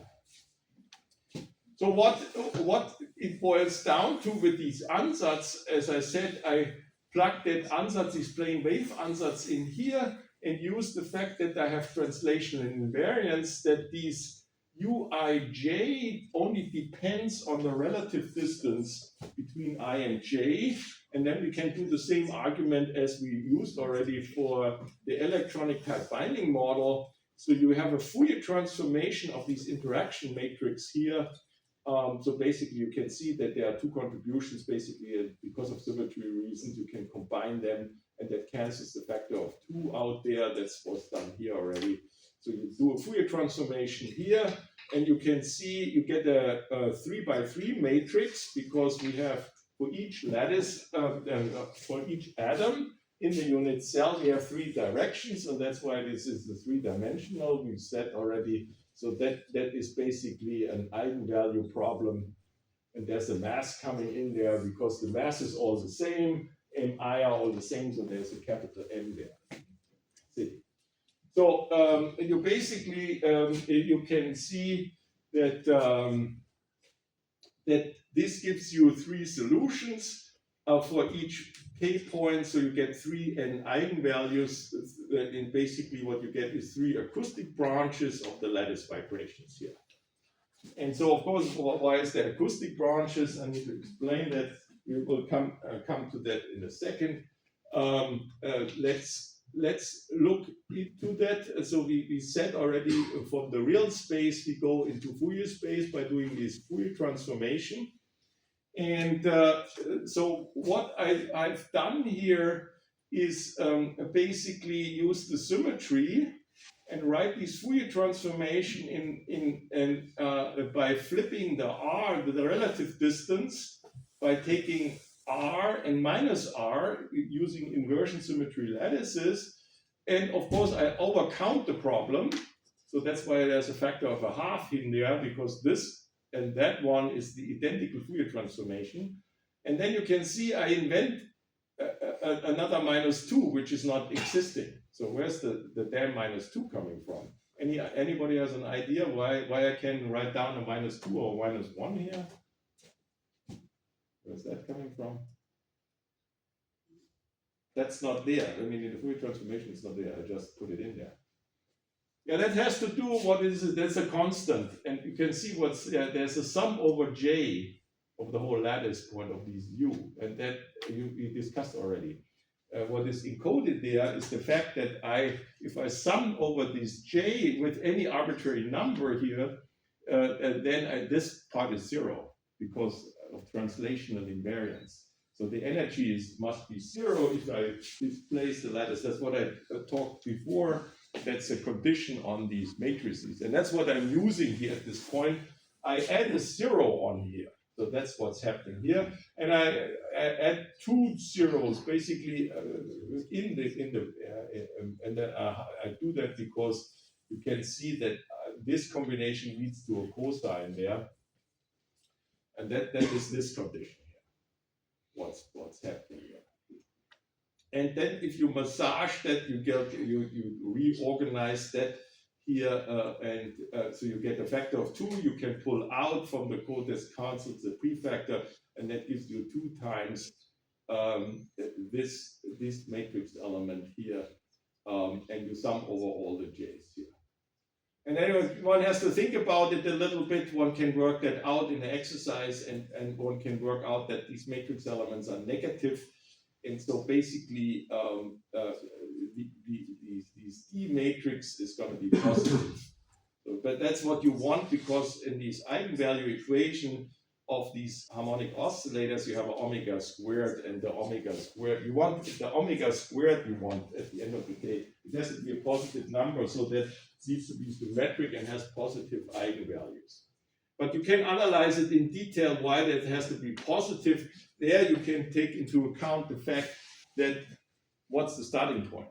[SPEAKER 1] So what it boils down to with these ansatz, as I said, I plugged that ansatz, this plane wave ansatz, in here and use the fact that I have translational invariance, that these Uij only depends on the relative distance between I and j, and then we can do the same argument as we used already for the electronic type binding model. So you have a Fourier transformation of these interaction matrix here. So basically you can see that there are 2 contributions, basically because of symmetry reasons you can combine them, and that cancels the factor of 2 out there. That's what's done here already. So you do a Fourier transformation here, and you can see you get a 3x3 matrix, because we have for each lattice, for each atom, in the unit cell, we have three directions, and that's why this is the three-dimensional. We said already, so that is basically an eigenvalue problem, and there's a mass coming in there because the mass is all the same, mi are all the same, so there's a capital M there. See. So you basically you can see that that this gives you three solutions for each k point, so you get three n eigenvalues, and basically what you get is three acoustic branches of the lattice vibrations here. And so, of course, why is there acoustic branches? I need to explain that. We will come to that in a second. Let's look into that. So we said already from the real space, we go into Fourier space by doing this Fourier transformation. And so what I've done here is basically use the symmetry and write this Fourier transformation by flipping the r, the relative distance, by taking r and minus r using inversion symmetry lattices. And of course, I overcount the problem. So that's why there's a factor of a half in there, because this and that one is the identical Fourier transformation. And then you can see I invent another -2, which is not existing. So where's the damn -2 coming from? Anybody has an idea why I can write down a -2 or -1 here? Where's that coming from? That's not there. I mean, in the Fourier transformation, it's not there. I just put it in there. Yeah, that has to do, what is it? That's a constant. And you can see what's there. There's a sum over j of the whole lattice point of these u. And that we discussed already. What is encoded there is the fact that if I sum over this j with any arbitrary number here, then this part is 0 because of translational invariance. So the energies must be 0 if I displace the lattice. That's what I talked before. That's a condition on these matrices. And that's what I'm using here at this point. I add a 0 on here. So that's what's happening here. And I add two zeros basically and then I do that because you can see that this combination leads to a cosine there. And that is this condition here. What's happening here. And then if you massage that, you reorganize that here, so you get a factor of 2. You can pull out from the code that cancels the prefactor, and that gives you 2 times this matrix element here, and you sum over all the j's here. And anyway, one has to think about it a little bit. One can work that out in the exercise, and one can work out that these matrix elements are negative. And so basically, this D matrix is going to be positive. So, but that's what you want, because in this eigenvalue equation of these harmonic oscillators, you have an omega squared, and the omega squared, you want the omega squared, you want at the end of the day. It has to be a positive number, so that needs to be symmetric and has positive eigenvalues. But you can analyze it in detail why that has to be positive. There you can take into account the fact that what's the starting point?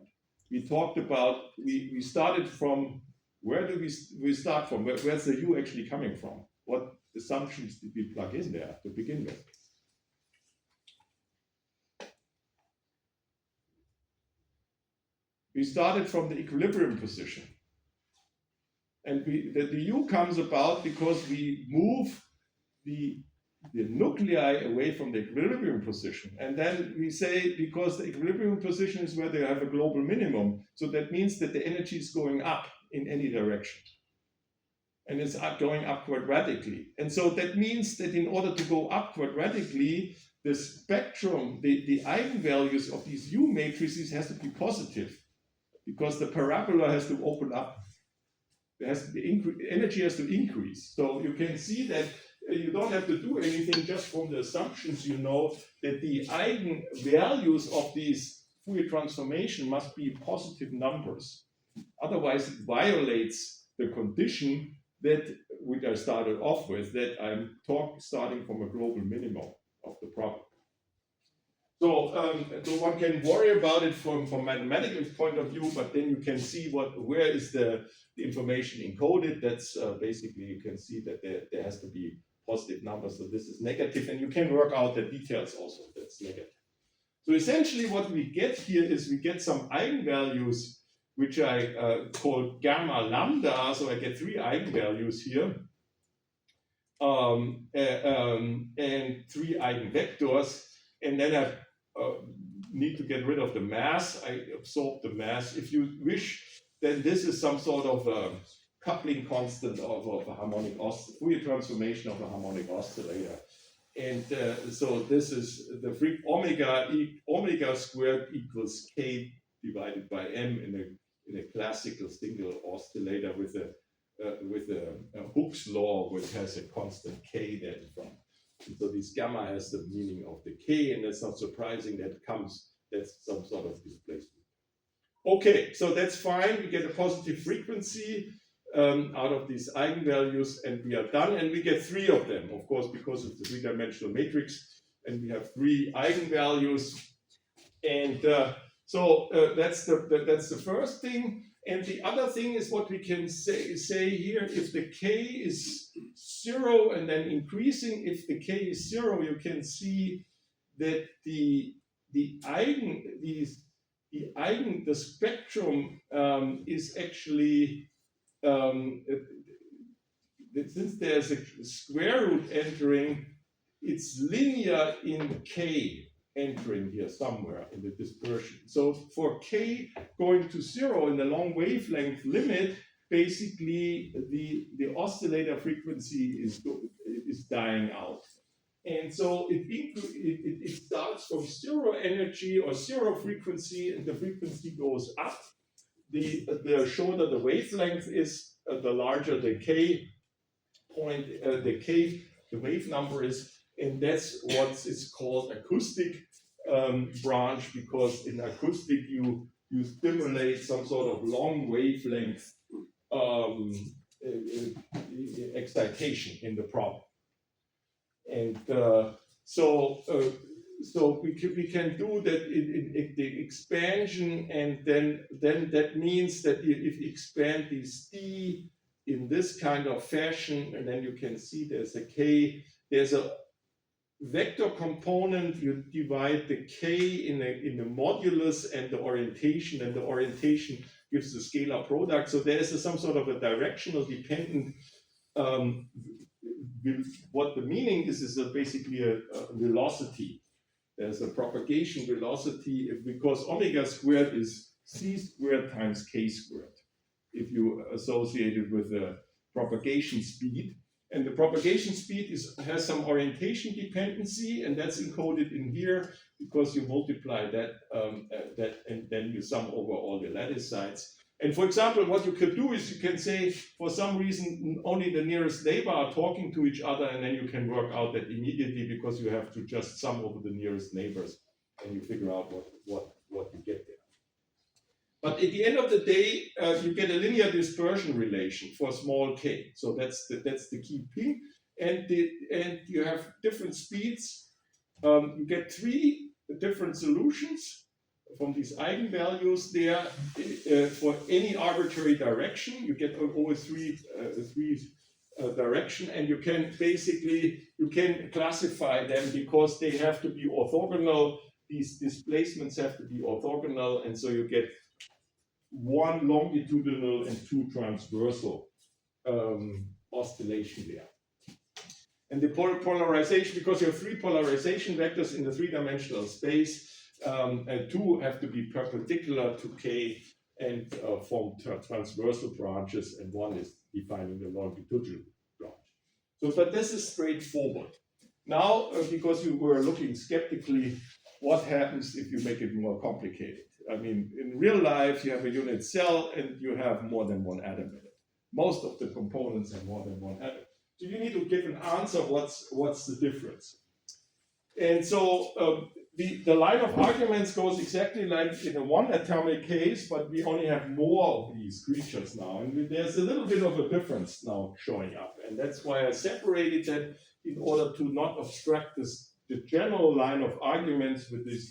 [SPEAKER 1] We talked about, we started from, where do we start from? Where's the U actually coming from? What assumptions did we plug in there to begin with? We started from the equilibrium position. And the U comes about because we move the nuclei away from the equilibrium position. And then we say, because the equilibrium position is where they have a global minimum, so that means that the energy is going up in any direction. And it's going up quadratically. And so that means that in order to go up quadratically, the spectrum, the eigenvalues of these U matrices has to be positive, because the parabola has to open up. There has to be energy has to increase. So you can see that you don't have to do anything, just from the assumptions you know that the eigenvalues of these Fourier transformation must be positive numbers. Otherwise, it violates the condition that which I started off with, that I'm starting from a global minimum of the problem. So one can worry about it from mathematical point of view, but then you can see where is the information encoded. That's basically, you can see that there has to be positive numbers, so this is negative, and you can work out the details also, that's negative. So essentially what we get here is we get some eigenvalues, which I call gamma lambda, so I get 3 eigenvalues here, and 3 eigenvectors, and then I need to get rid of the mass. I absorb the mass. If you wish, then this is some sort of coupling constant of a harmonic oscillator, Fourier transformation of a harmonic oscillator. And so this is the omega squared equals k divided by m in a classical single oscillator with a Hooke's law, which has a constant k then from. And so this gamma has the meaning of the k, and it's not surprising that's some sort of displacement. Okay, so that's fine. We get a positive frequency out of these eigenvalues, and we are done. And we get 3 of them, of course, because it's a 3-dimensional matrix, and we have 3 eigenvalues. And so that's the first thing. And the other thing is what we can say here, if the k is 0 and then increasing, if the k is 0, you can see that the spectrum is actually, since there's a square root entering, it's linear in k entering here somewhere in the dispersion. So for k going to 0 in the long wavelength limit, basically the oscillator frequency is dying out. And so it starts from 0 energy or 0 frequency, and the frequency goes up. The shorter the wavelength is, the larger the k point, the wave number is, and that's what is called acoustic branch, because in acoustic you stimulate some sort of long wavelength excitation in the problem. And so we can do that in the expansion, and then that means that if you expand this d in this kind of fashion, and then you can see there's a k, there's a vector component, you divide the k in the modulus and the orientation, and the orientation gives the scalar product. So there's some sort of a directional dependent. What the meaning is basically a velocity. There's a propagation velocity, because omega squared is c squared times k squared, if you associate it with the propagation speed. And the propagation speed has some orientation dependency, and that's encoded in here, because you multiply that, and then you sum over all the lattice sides. And for example, what you could do is you can say, for some reason, only the nearest neighbor are talking to each other, and then you can work out that immediately, because you have to just sum over the nearest neighbors, and you figure out what you get there. But at the end of the day, you get a linear dispersion relation for small k. So that's the key thing. And you have different speeds. You get 3 different solutions from these eigenvalues there for any arbitrary direction. You get always three direction, and you can classify them because they have to be orthogonal. These displacements have to be orthogonal, and so you get 1 longitudinal and 2 transversal oscillation there. And the polarization, because you have 3 polarization vectors in the 3-dimensional space, 2 have to be perpendicular to k and form transversal branches, and 1 is defining the longitudinal branch. So, but this is straightforward. Now, because you were looking skeptically, what happens if you make it more complicated? I mean, in real life, you have a unit cell and you have more than 1 atom in it. Most of the components have more than 1 atom. So you need to give an answer, what's the difference? And so the line of arguments goes exactly like in a 1 atomic case, but we only have more of these creatures now. And there's a little bit of a difference now showing up. And that's why I separated that, in order to not obstruct this the general line of arguments with this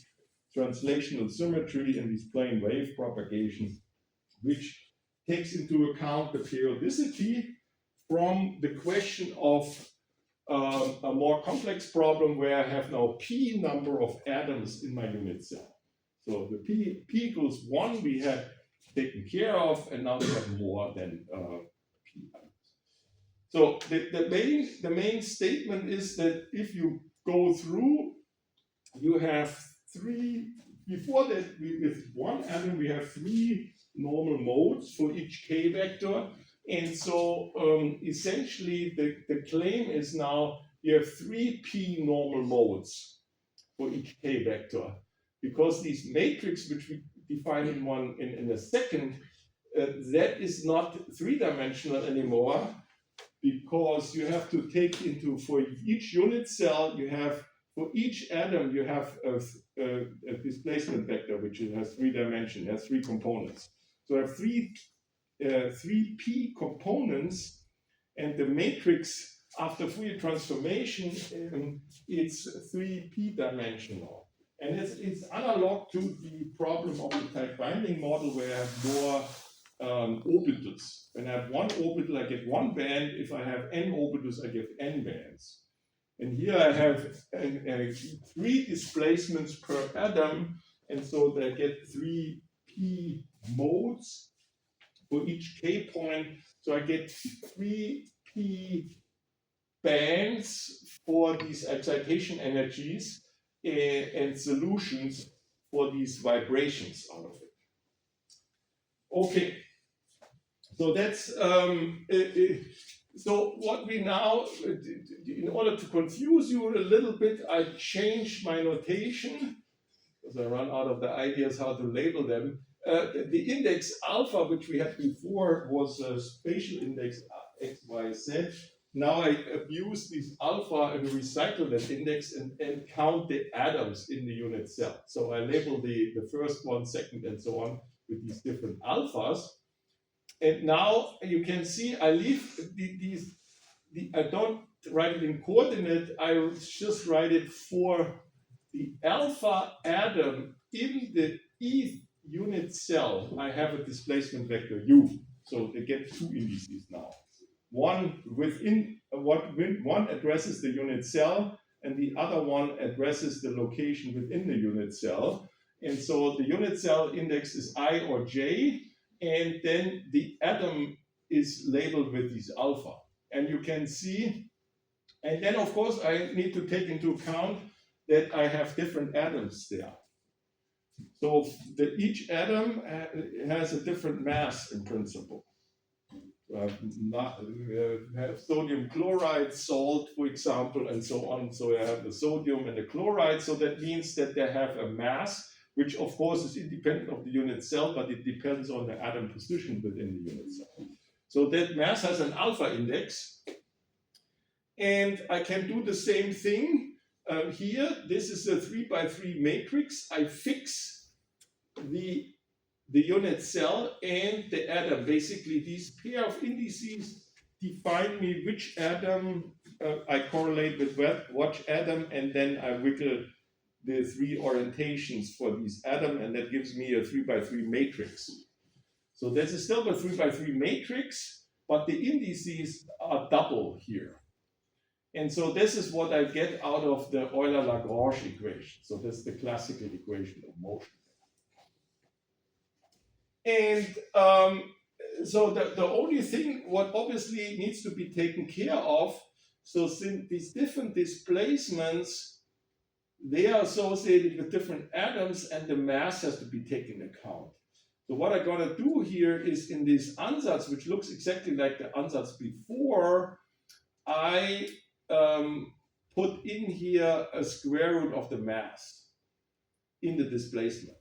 [SPEAKER 1] translational symmetry and this plane wave propagation, which takes into account the periodicity from the question of a more complex problem where I have now p number of atoms in my unit cell. So the p equals 1 we have taken care of, and now we have more than p atoms. So the main statement is that if you go through, you have before that with one atom we have 3 normal modes for each k vector. And so essentially the claim is now you have 3p normal modes for each k vector, because these matrix which we define in a second, that is not 3-dimensional anymore, because you have to take into, for each unit cell you have, for each atom you have a displacement vector which has 3 dimensions, has 3 components. So I have 3p components, and the matrix after Fourier transformation, it's 3p dimensional. And it's analog to the problem of the tight binding model where I have more orbitals. When I have one orbital, I get one band. If I have n orbitals, I get n bands. And here I have 3 displacements per atom, and so I get 3p modes for each k point. So I get 3p bands for these excitation energies and solutions for these vibrations out of it. Okay, so that's so what we now, in order to confuse you a little bit, I changed my notation because I run out of the ideas how to label them. The index alpha, which we had before, was a spatial index x, y, z. Now I abuse this alpha and recycle that index and count the atoms in the unit cell. So I label the first one, second, and so on with these different alphas. And now you can see I leave I don't write it in coordinate, I just write it for the alpha atom in the E unit cell. I have a displacement vector u. So they get 2 indices now. One addresses the unit cell, and the other one addresses the location within the unit cell. And so the unit cell index is I or j, and then the atom is labeled with this alpha. And you can see, and then of course I need to take into account that I have different atoms there. So each atom has a different mass in principle. Have sodium chloride, salt, for example, and so on. So I have the sodium and the chloride. So that means that they have a mass, which of course is independent of the unit cell, but it depends on the atom position within the unit cell. So that mass has an alpha index. And I can do the same thing here. This is a 3x3 matrix. I fix the unit cell and the atom. Basically, these pair of indices define me which atom I correlate with what atom, and then I wiggle the 3 orientations for these atom, and that gives me a 3x3 matrix. So this is still a 3x3 matrix, but the indices are double here. And so this is what I get out of the Euler-Lagrange equation. So that's the classical equation of motion. And so the only thing what obviously needs to be taken care of, so since these different displacements, they are associated with different atoms, and the mass has to be taken into account. So what I'm going to do here is in this ansatz, which looks exactly like the ansatz before, I put in here a square root of the mass in the displacement.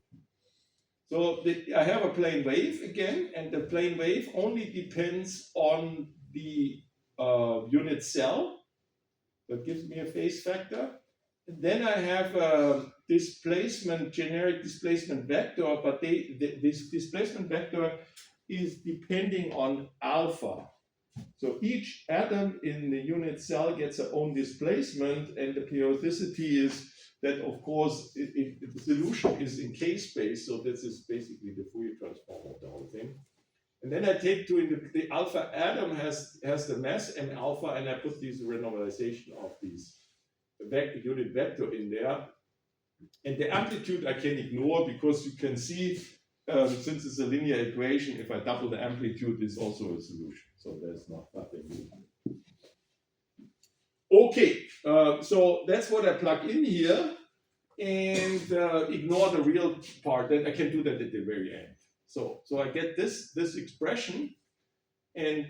[SPEAKER 1] So I have a plane wave again, and the plane wave only depends on the unit cell. That gives me a phase factor. And then I have a displacement, generic displacement vector, but this displacement vector is depending on alpha. So each atom in the unit cell gets their own displacement, and the periodicity is that, of course, if the solution is in K-space, so this is basically the Fourier transform of the whole thing. And then I take the alpha atom has the mass m alpha, and I put this renormalization of these unit vector in there. And the amplitude I can ignore because you can see, since it's a linear equation, if I double the amplitude, it's also a solution. So there's nothing new. Okay, so that's what I plug in here, and ignore the real part. Then I can do that at the very end. So I get this expression, and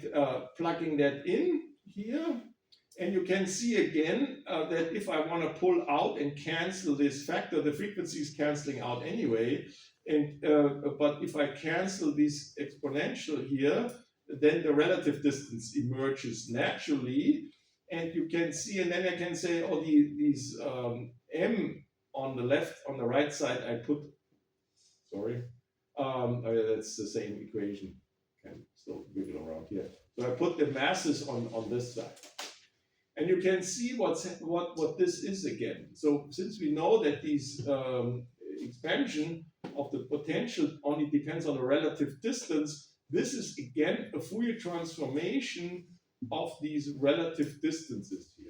[SPEAKER 1] plugging that in here, and you can see again that if I want to pull out and cancel this factor, the frequency is canceling out anyway. And but if I cancel this exponential here, then the relative distance emerges naturally, and you can see, and then I can say, oh, these m on the left, on the right side, I put, sorry, that's the same equation. Can still wiggle around here. So I put the masses on this side. And you can see what this is again. So since we know that these expansion of the potential only depends on the relative distance, this is again a Fourier transformation of these relative distances here.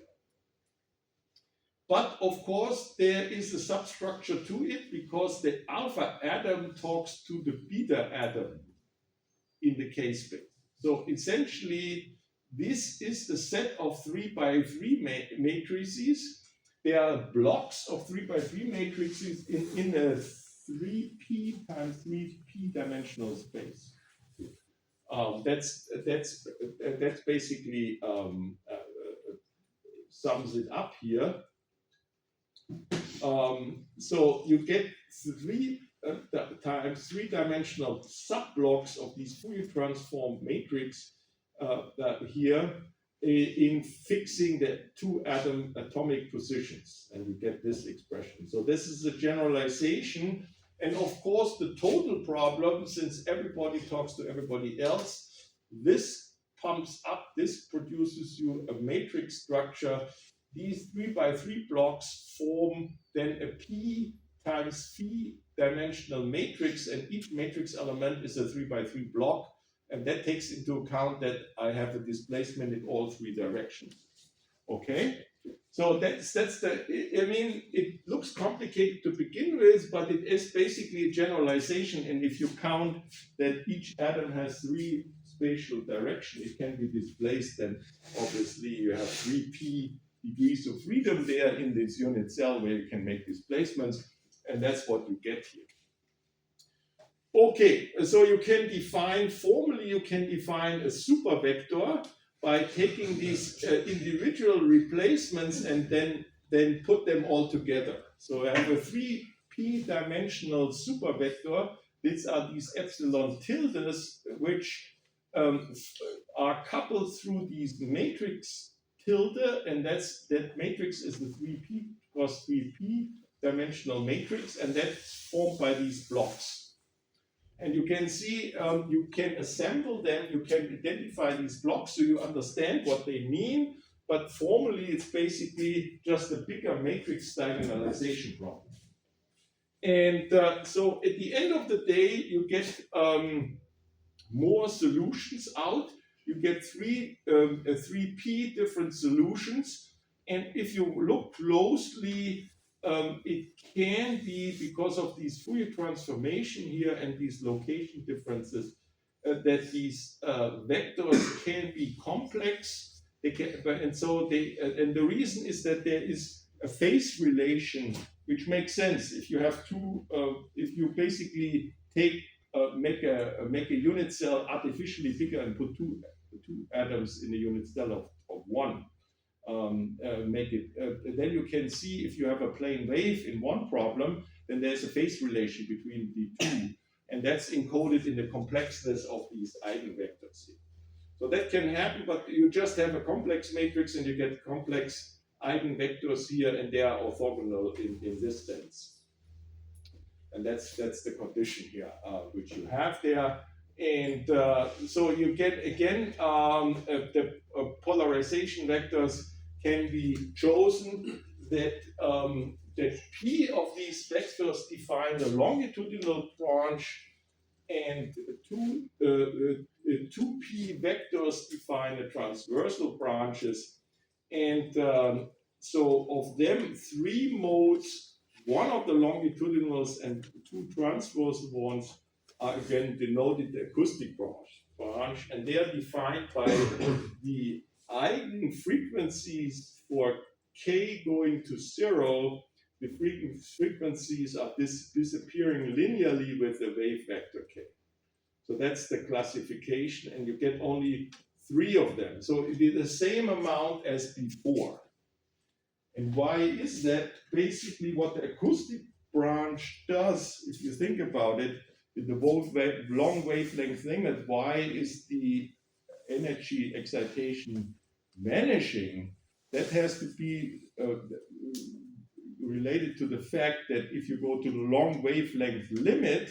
[SPEAKER 1] But of course, there is a substructure to it because the alpha atom talks to the beta atom in the K-space. So essentially, this is the set of 3 by 3 matrices. There are blocks of 3 by 3 matrices in a 3p times 3p dimensional space. That's basically sums it up here. So you get 3 times 3-dimensional subblocks of these Fourier transform matrix here in fixing the 2 atomic positions, and we get this expression. So this is a generalization, and of course the total problem, since everybody talks to everybody else, this pumps up, this produces you a matrix structure. These 3 by 3 blocks form then a p times phi dimensional matrix, and each matrix element is a 3 by 3 block. And that takes into account that I have a displacement in all 3 directions. Okay, so that's the, I mean, it looks complicated to begin with, but it is basically a generalization. And if you count that each atom has 3 spatial directions, it can be displaced, then obviously you have 3p degrees of freedom there in this unit cell where you can make displacements, and that's what you get here. Okay, so you can define, formally you can define a supervector by taking these individual replacements and then put them all together. So I have a 3p dimensional supervector. These are these epsilon tildes, which are coupled through these matrix tilde, and that matrix is the 3p cross 3p dimensional matrix, and that's formed by these blocks. And you can see, you can assemble them, you can identify these blocks so you understand what they mean, but formally it's basically just a bigger matrix diagonalization problem. And so at the end of the day, you get more solutions out. You get 3p different solutions. And if you look closely, it can be, because of these Fourier transformation here and these location differences, that these vectors can be complex. They can, and so and the reason is that there is a phase relation, which makes sense. If you have if you basically make a unit cell artificially bigger and put two atoms in a unit cell of 1. Then you can see if you have a plane wave in one problem, then there's a phase relation between the 2, and that's encoded in the complexness of these eigenvectors here. So that can happen, but you just have a complex matrix and you get complex eigenvectors here, and they are orthogonal in this sense. And that's the condition here, which you have there. And so you get, again, the polarization vectors can be chosen that that P of these vectors define the longitudinal branch, and two P vectors define the transversal branches. And so of them, three modes, one of the longitudinals and two transversal ones are again denoted the acoustic branch, and they are defined by the eigenfrequencies for k going to 0. The frequencies are disappearing linearly with the wave vector k. So that's the classification, and you get only three of them. So it is the same amount as before. And why is that? Basically, what the acoustic branch does, if you think about it, in the long wavelength thing, that why is the energy excitation vanishing? That has to be related to the fact that if you go to the long wavelength limit,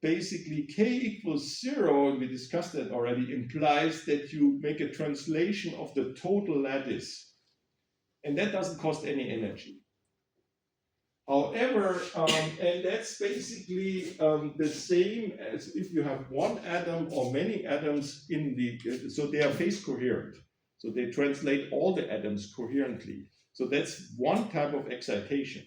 [SPEAKER 1] basically k equals 0, and we discussed that already, implies that you make a translation of the total lattice. And that doesn't cost any energy. However, and that's basically the same as if you have one atom or many atoms in the, so they are phase coherent. So they translate all the atoms coherently. So that's one type of excitation.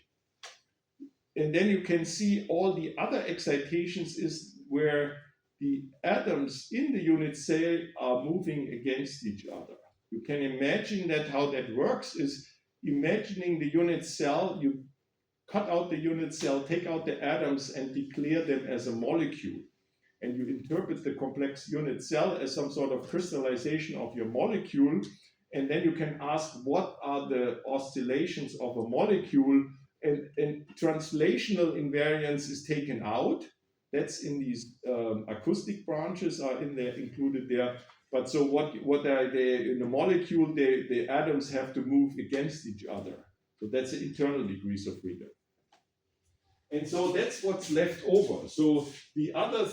[SPEAKER 1] And then you can see all the other excitations is where the atoms in the unit cell are moving against each other. You can imagine that how that works is imagining the unit cell, you cut out the unit cell, take out the atoms and declare them as a molecule. And you interpret the complex unit cell as some sort of crystallization of your molecule. And then you can ask what are the oscillations of a molecule, and translational invariance is taken out. That's in these acoustic branches are in there, included there. But so what are they in the molecule? The atoms have to move against each other. So that's the internal degrees of freedom. And so that's what's left over. So the other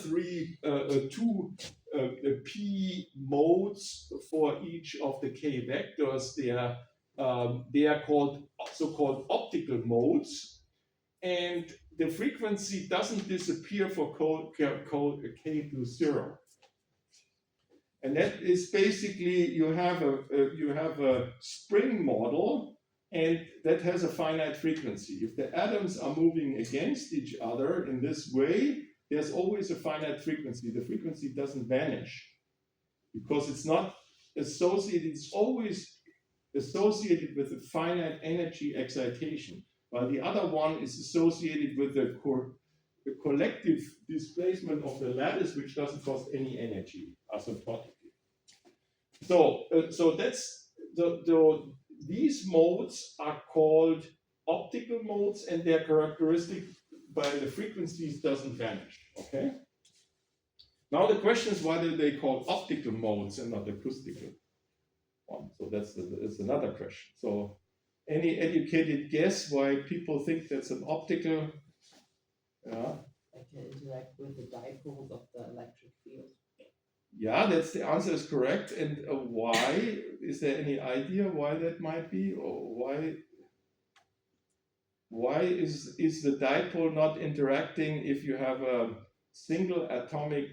[SPEAKER 1] two P modes for each of the K vectors, they are called so-called optical modes. And the frequency doesn't disappear for k to 0. And that is basically you have a spring model, and that has a finite frequency. If the atoms are moving against each other in this way, there's always a finite frequency. The frequency doesn't vanish because it's not associated, it's always associated with a finite energy excitation, while the other one is associated with the collective displacement of the lattice, which doesn't cost any energy asymptotically. So that's these modes are called optical modes, and their characteristic by the frequencies doesn't vanish. Okay. Now the question is, why do they call optical modes and not acoustical one? So that's another question. So any educated guess why people think that's an optical? Yeah.
[SPEAKER 2] I can interact with the dipoles of the electric field.
[SPEAKER 1] Yeah, that's the answer is correct. And why? Is there any idea why that might be, or why is the dipole not interacting if you have a single atomic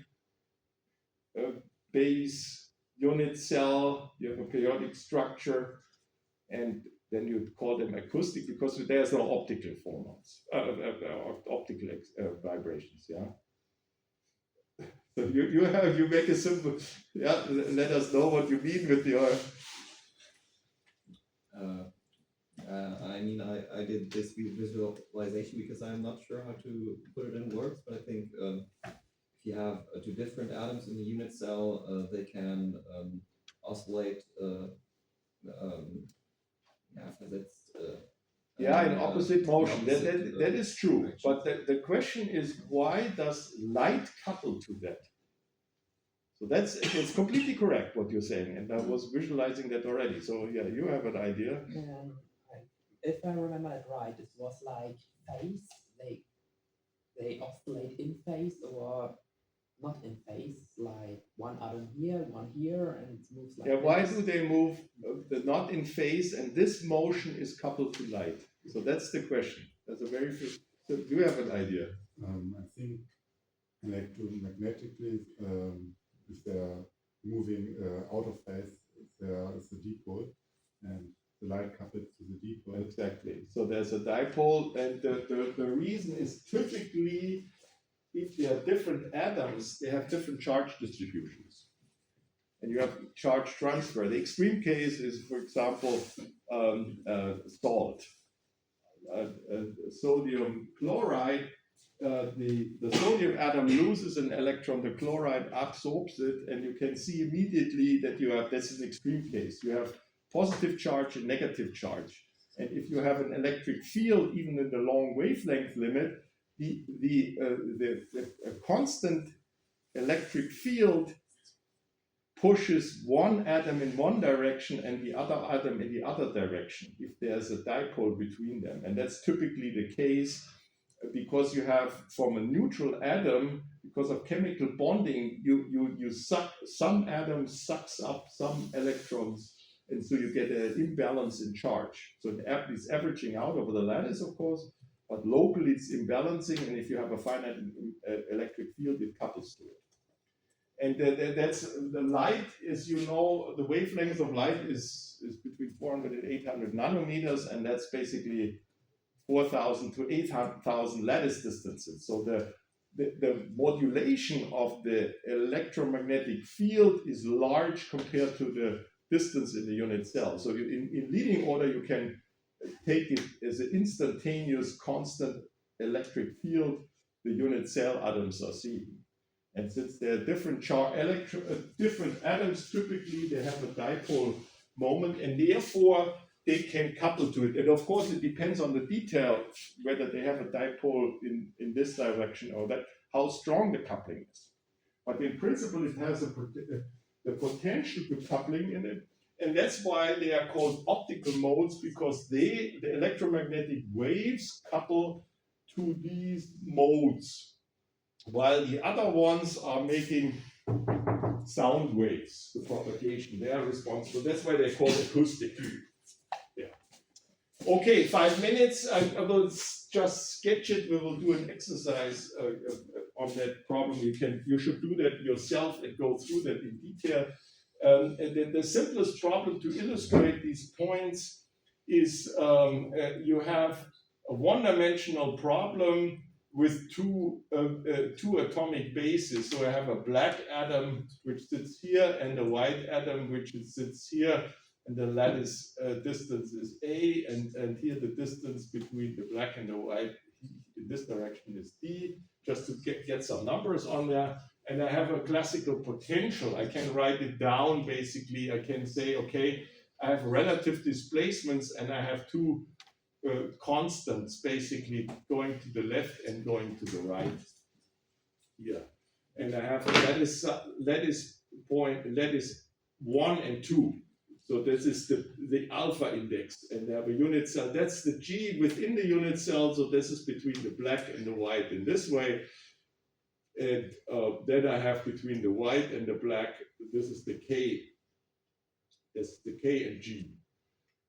[SPEAKER 1] base unit cell, you have a periodic structure, and then you call them acoustic because there's no optical phonons, optical vibrations, yeah. So you make a simple, yeah. Let us know what you mean with your.
[SPEAKER 3] I mean, I did this visualization because I'm not sure how to put it in words, but I think if you have two different atoms in the unit cell, they can oscillate.
[SPEAKER 1] In opposite motion. That is true. Direction. But the question is, why does light couple to that? So it's completely correct what you're saying, and I was visualizing that already. So yeah, you have an idea.
[SPEAKER 2] If I remember it right, it was like phase. They oscillate in phase, or not in phase, like one atom here, one here, and it moves like
[SPEAKER 1] Yeah, why
[SPEAKER 2] this.
[SPEAKER 1] do they move not in phase? And this motion is coupled to light. So that's the question. That's a very. So do you have an idea?
[SPEAKER 4] I think electromagnetically, if they're moving out of phase, there is a dipole, and the light coupled to the dipole.
[SPEAKER 1] Exactly. So there's a dipole, and the reason is typically if they are different atoms, they have different charge distributions. And you have charge transfer. The extreme case is, for example, salt. Sodium chloride, the sodium atom loses an electron, the chloride absorbs it, and you can see immediately that you have, that's an extreme case, you have positive charge and negative charge. And if you have an electric field, even in the long wavelength limit, the constant electric field pushes one atom in one direction and the other atom in the other direction if there's a dipole between them. And that's typically the case because you have from a neutral atom, because of chemical bonding, you suck, some atom sucks up some electrons, and so you get an imbalance in charge. So it's averaging out over the lattice, of course, but locally it's imbalancing, and if you have a finite electric field, it couples to it. And that's the light, as you know, the wavelength of light is between 400 and 800 nanometers, and that's basically 4,000 to 8,000 lattice distances. So the modulation of the electromagnetic field is large compared to the distance in the unit cell. So in leading order, you can take it as an instantaneous constant electric field the unit cell atoms are seeing. And since they're different different atoms, typically they have a dipole moment, and therefore they can couple to it. And of course, it depends on the detail whether they have a dipole in this direction or that, how strong the coupling is. But in principle, it has the potential to coupling in it, and that's why they are called optical modes, because the electromagnetic waves couple to these modes, while the other ones are making sound waves, the propagation, they are responsible. That's why they're called acoustic. Yeah. Okay, 5 minutes. I will just sketch it. We will do an exercise on that problem. You should do that yourself and go through that in detail. The simplest problem to illustrate these points is you have a one-dimensional problem with two atomic bases. So I have a black atom which sits here and a white atom which sits here, and the lattice distance is A, and here the distance between the black and the white in this direction is D, just to get some numbers on there. And I have a classical potential. I can write it down basically. I can say, okay, I have relative displacements and I have two constants basically going to the left and going to the right here, and I have a lattice 1 and 2. So this is the alpha index, and I have a unit cell. That's the G within the unit cell. So this is between the black and the white in this way, and then I have between the white and the black. This is the K. That's the K and G.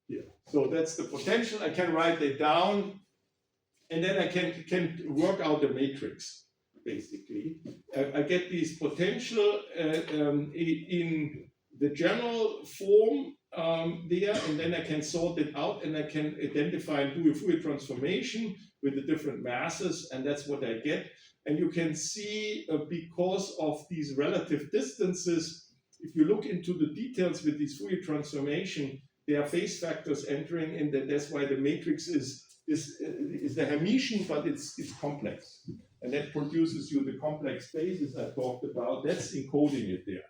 [SPEAKER 1] Yeah. So that's the potential. I can write it down, and then I can work out the matrix, basically. I get these potential in the general form there, and then I can sort it out, and I can identify and do a Fourier transformation with the different masses, and that's what I get. And you can see because of these relative distances, if you look into the details with this Fourier transformation, there are phase factors entering in that. That's why the matrix is the Hermitian, but it's complex, and that produces you the complex phases I talked about. That's encoding it there,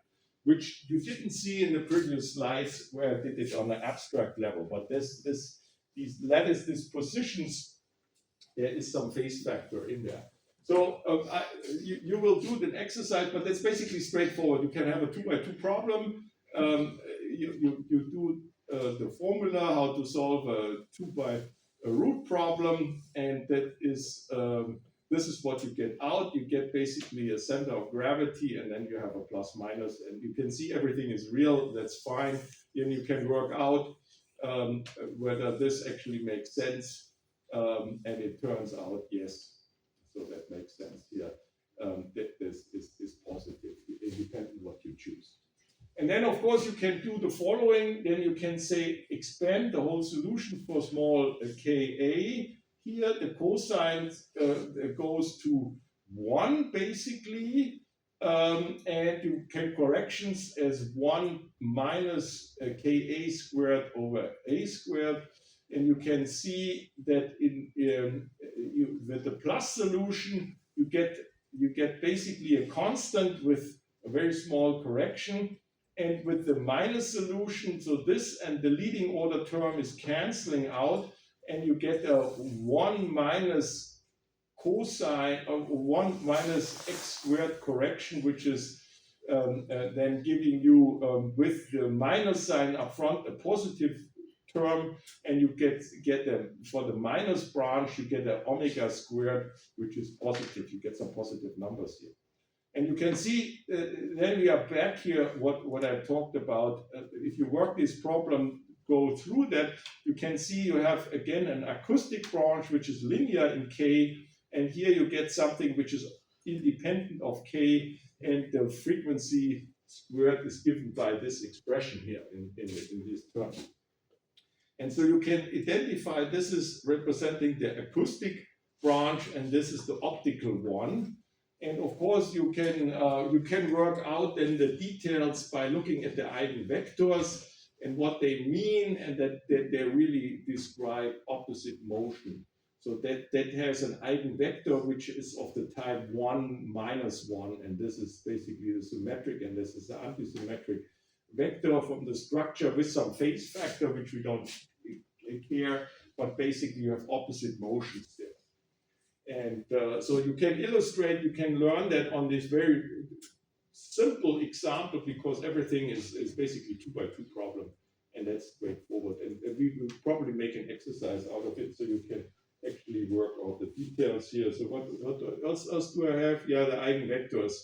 [SPEAKER 1] which you didn't see in the previous slides where I did it on an abstract level. But these lattice dispositions, there is some phase factor in there. So you will do the exercise, but that's basically straightforward. You can have a 2x2 problem. You do the formula how to solve a 2 by a root problem, and that is this is what you get out. You get basically a center of gravity, and then you have a plus minus, and you can see everything is real. That's fine. Then you can work out whether this actually makes sense, and it turns out yes. So that makes sense here. That this is positive, independent of what you choose. And then, of course, you can do the following. Then you can say expand the whole solution for small ka. Here, the cosine goes to 1, basically, and you can corrections as 1 minus ka squared over a squared. And you can see that with the plus solution, you get basically a constant with a very small correction. And with the minus solution, so this and the leading order term is canceling out, and you get a 1 minus cosine of 1 minus x squared correction, which is then giving you with the minus sign up front a positive term, and you get for the minus branch you get an omega squared, which is positive. You get some positive numbers here. And you can see, then we are back here, what I talked about. If you work this problem, go through that, you can see you have, again, an acoustic branch, which is linear in K, and here you get something which is independent of K, and the frequency squared is given by this expression here in this term. And so you can identify, this is representing the acoustic branch, and this is the optical one. And of course, you can work out then the details by looking at the eigenvectors and what they mean, and that they really describe opposite motion. So that has an eigenvector which is of the type 1 minus 1, and this is basically the symmetric, and this is the antisymmetric vector from the structure with some phase factor, which we don't care, but basically you have opposite motions there. And so you can illustrate, you can learn that on this very simple example, because everything is basically 2x2 problem, and that's straightforward. And we will probably make an exercise out of it, so you can actually work out the details here. So what else do I have? Yeah, the eigenvectors.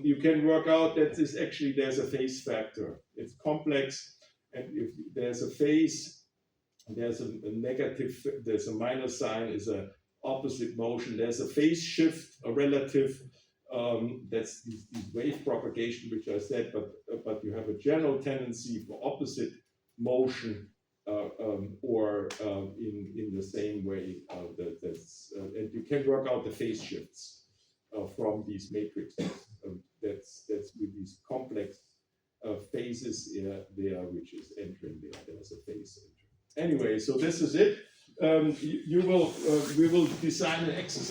[SPEAKER 1] You can work out that there's a phase factor. It's complex, and if there's a phase, there's a negative, there's a minus sign, is a opposite motion. There's a phase shift, a relative. That's this wave propagation, which I said, but you have a general tendency for opposite motion, or in the same way. And you can work out the phase shifts from these matrices. That's with these complex phases there, which is entering there. There's a phase entering. Anyway, so this is it. We will design an exercise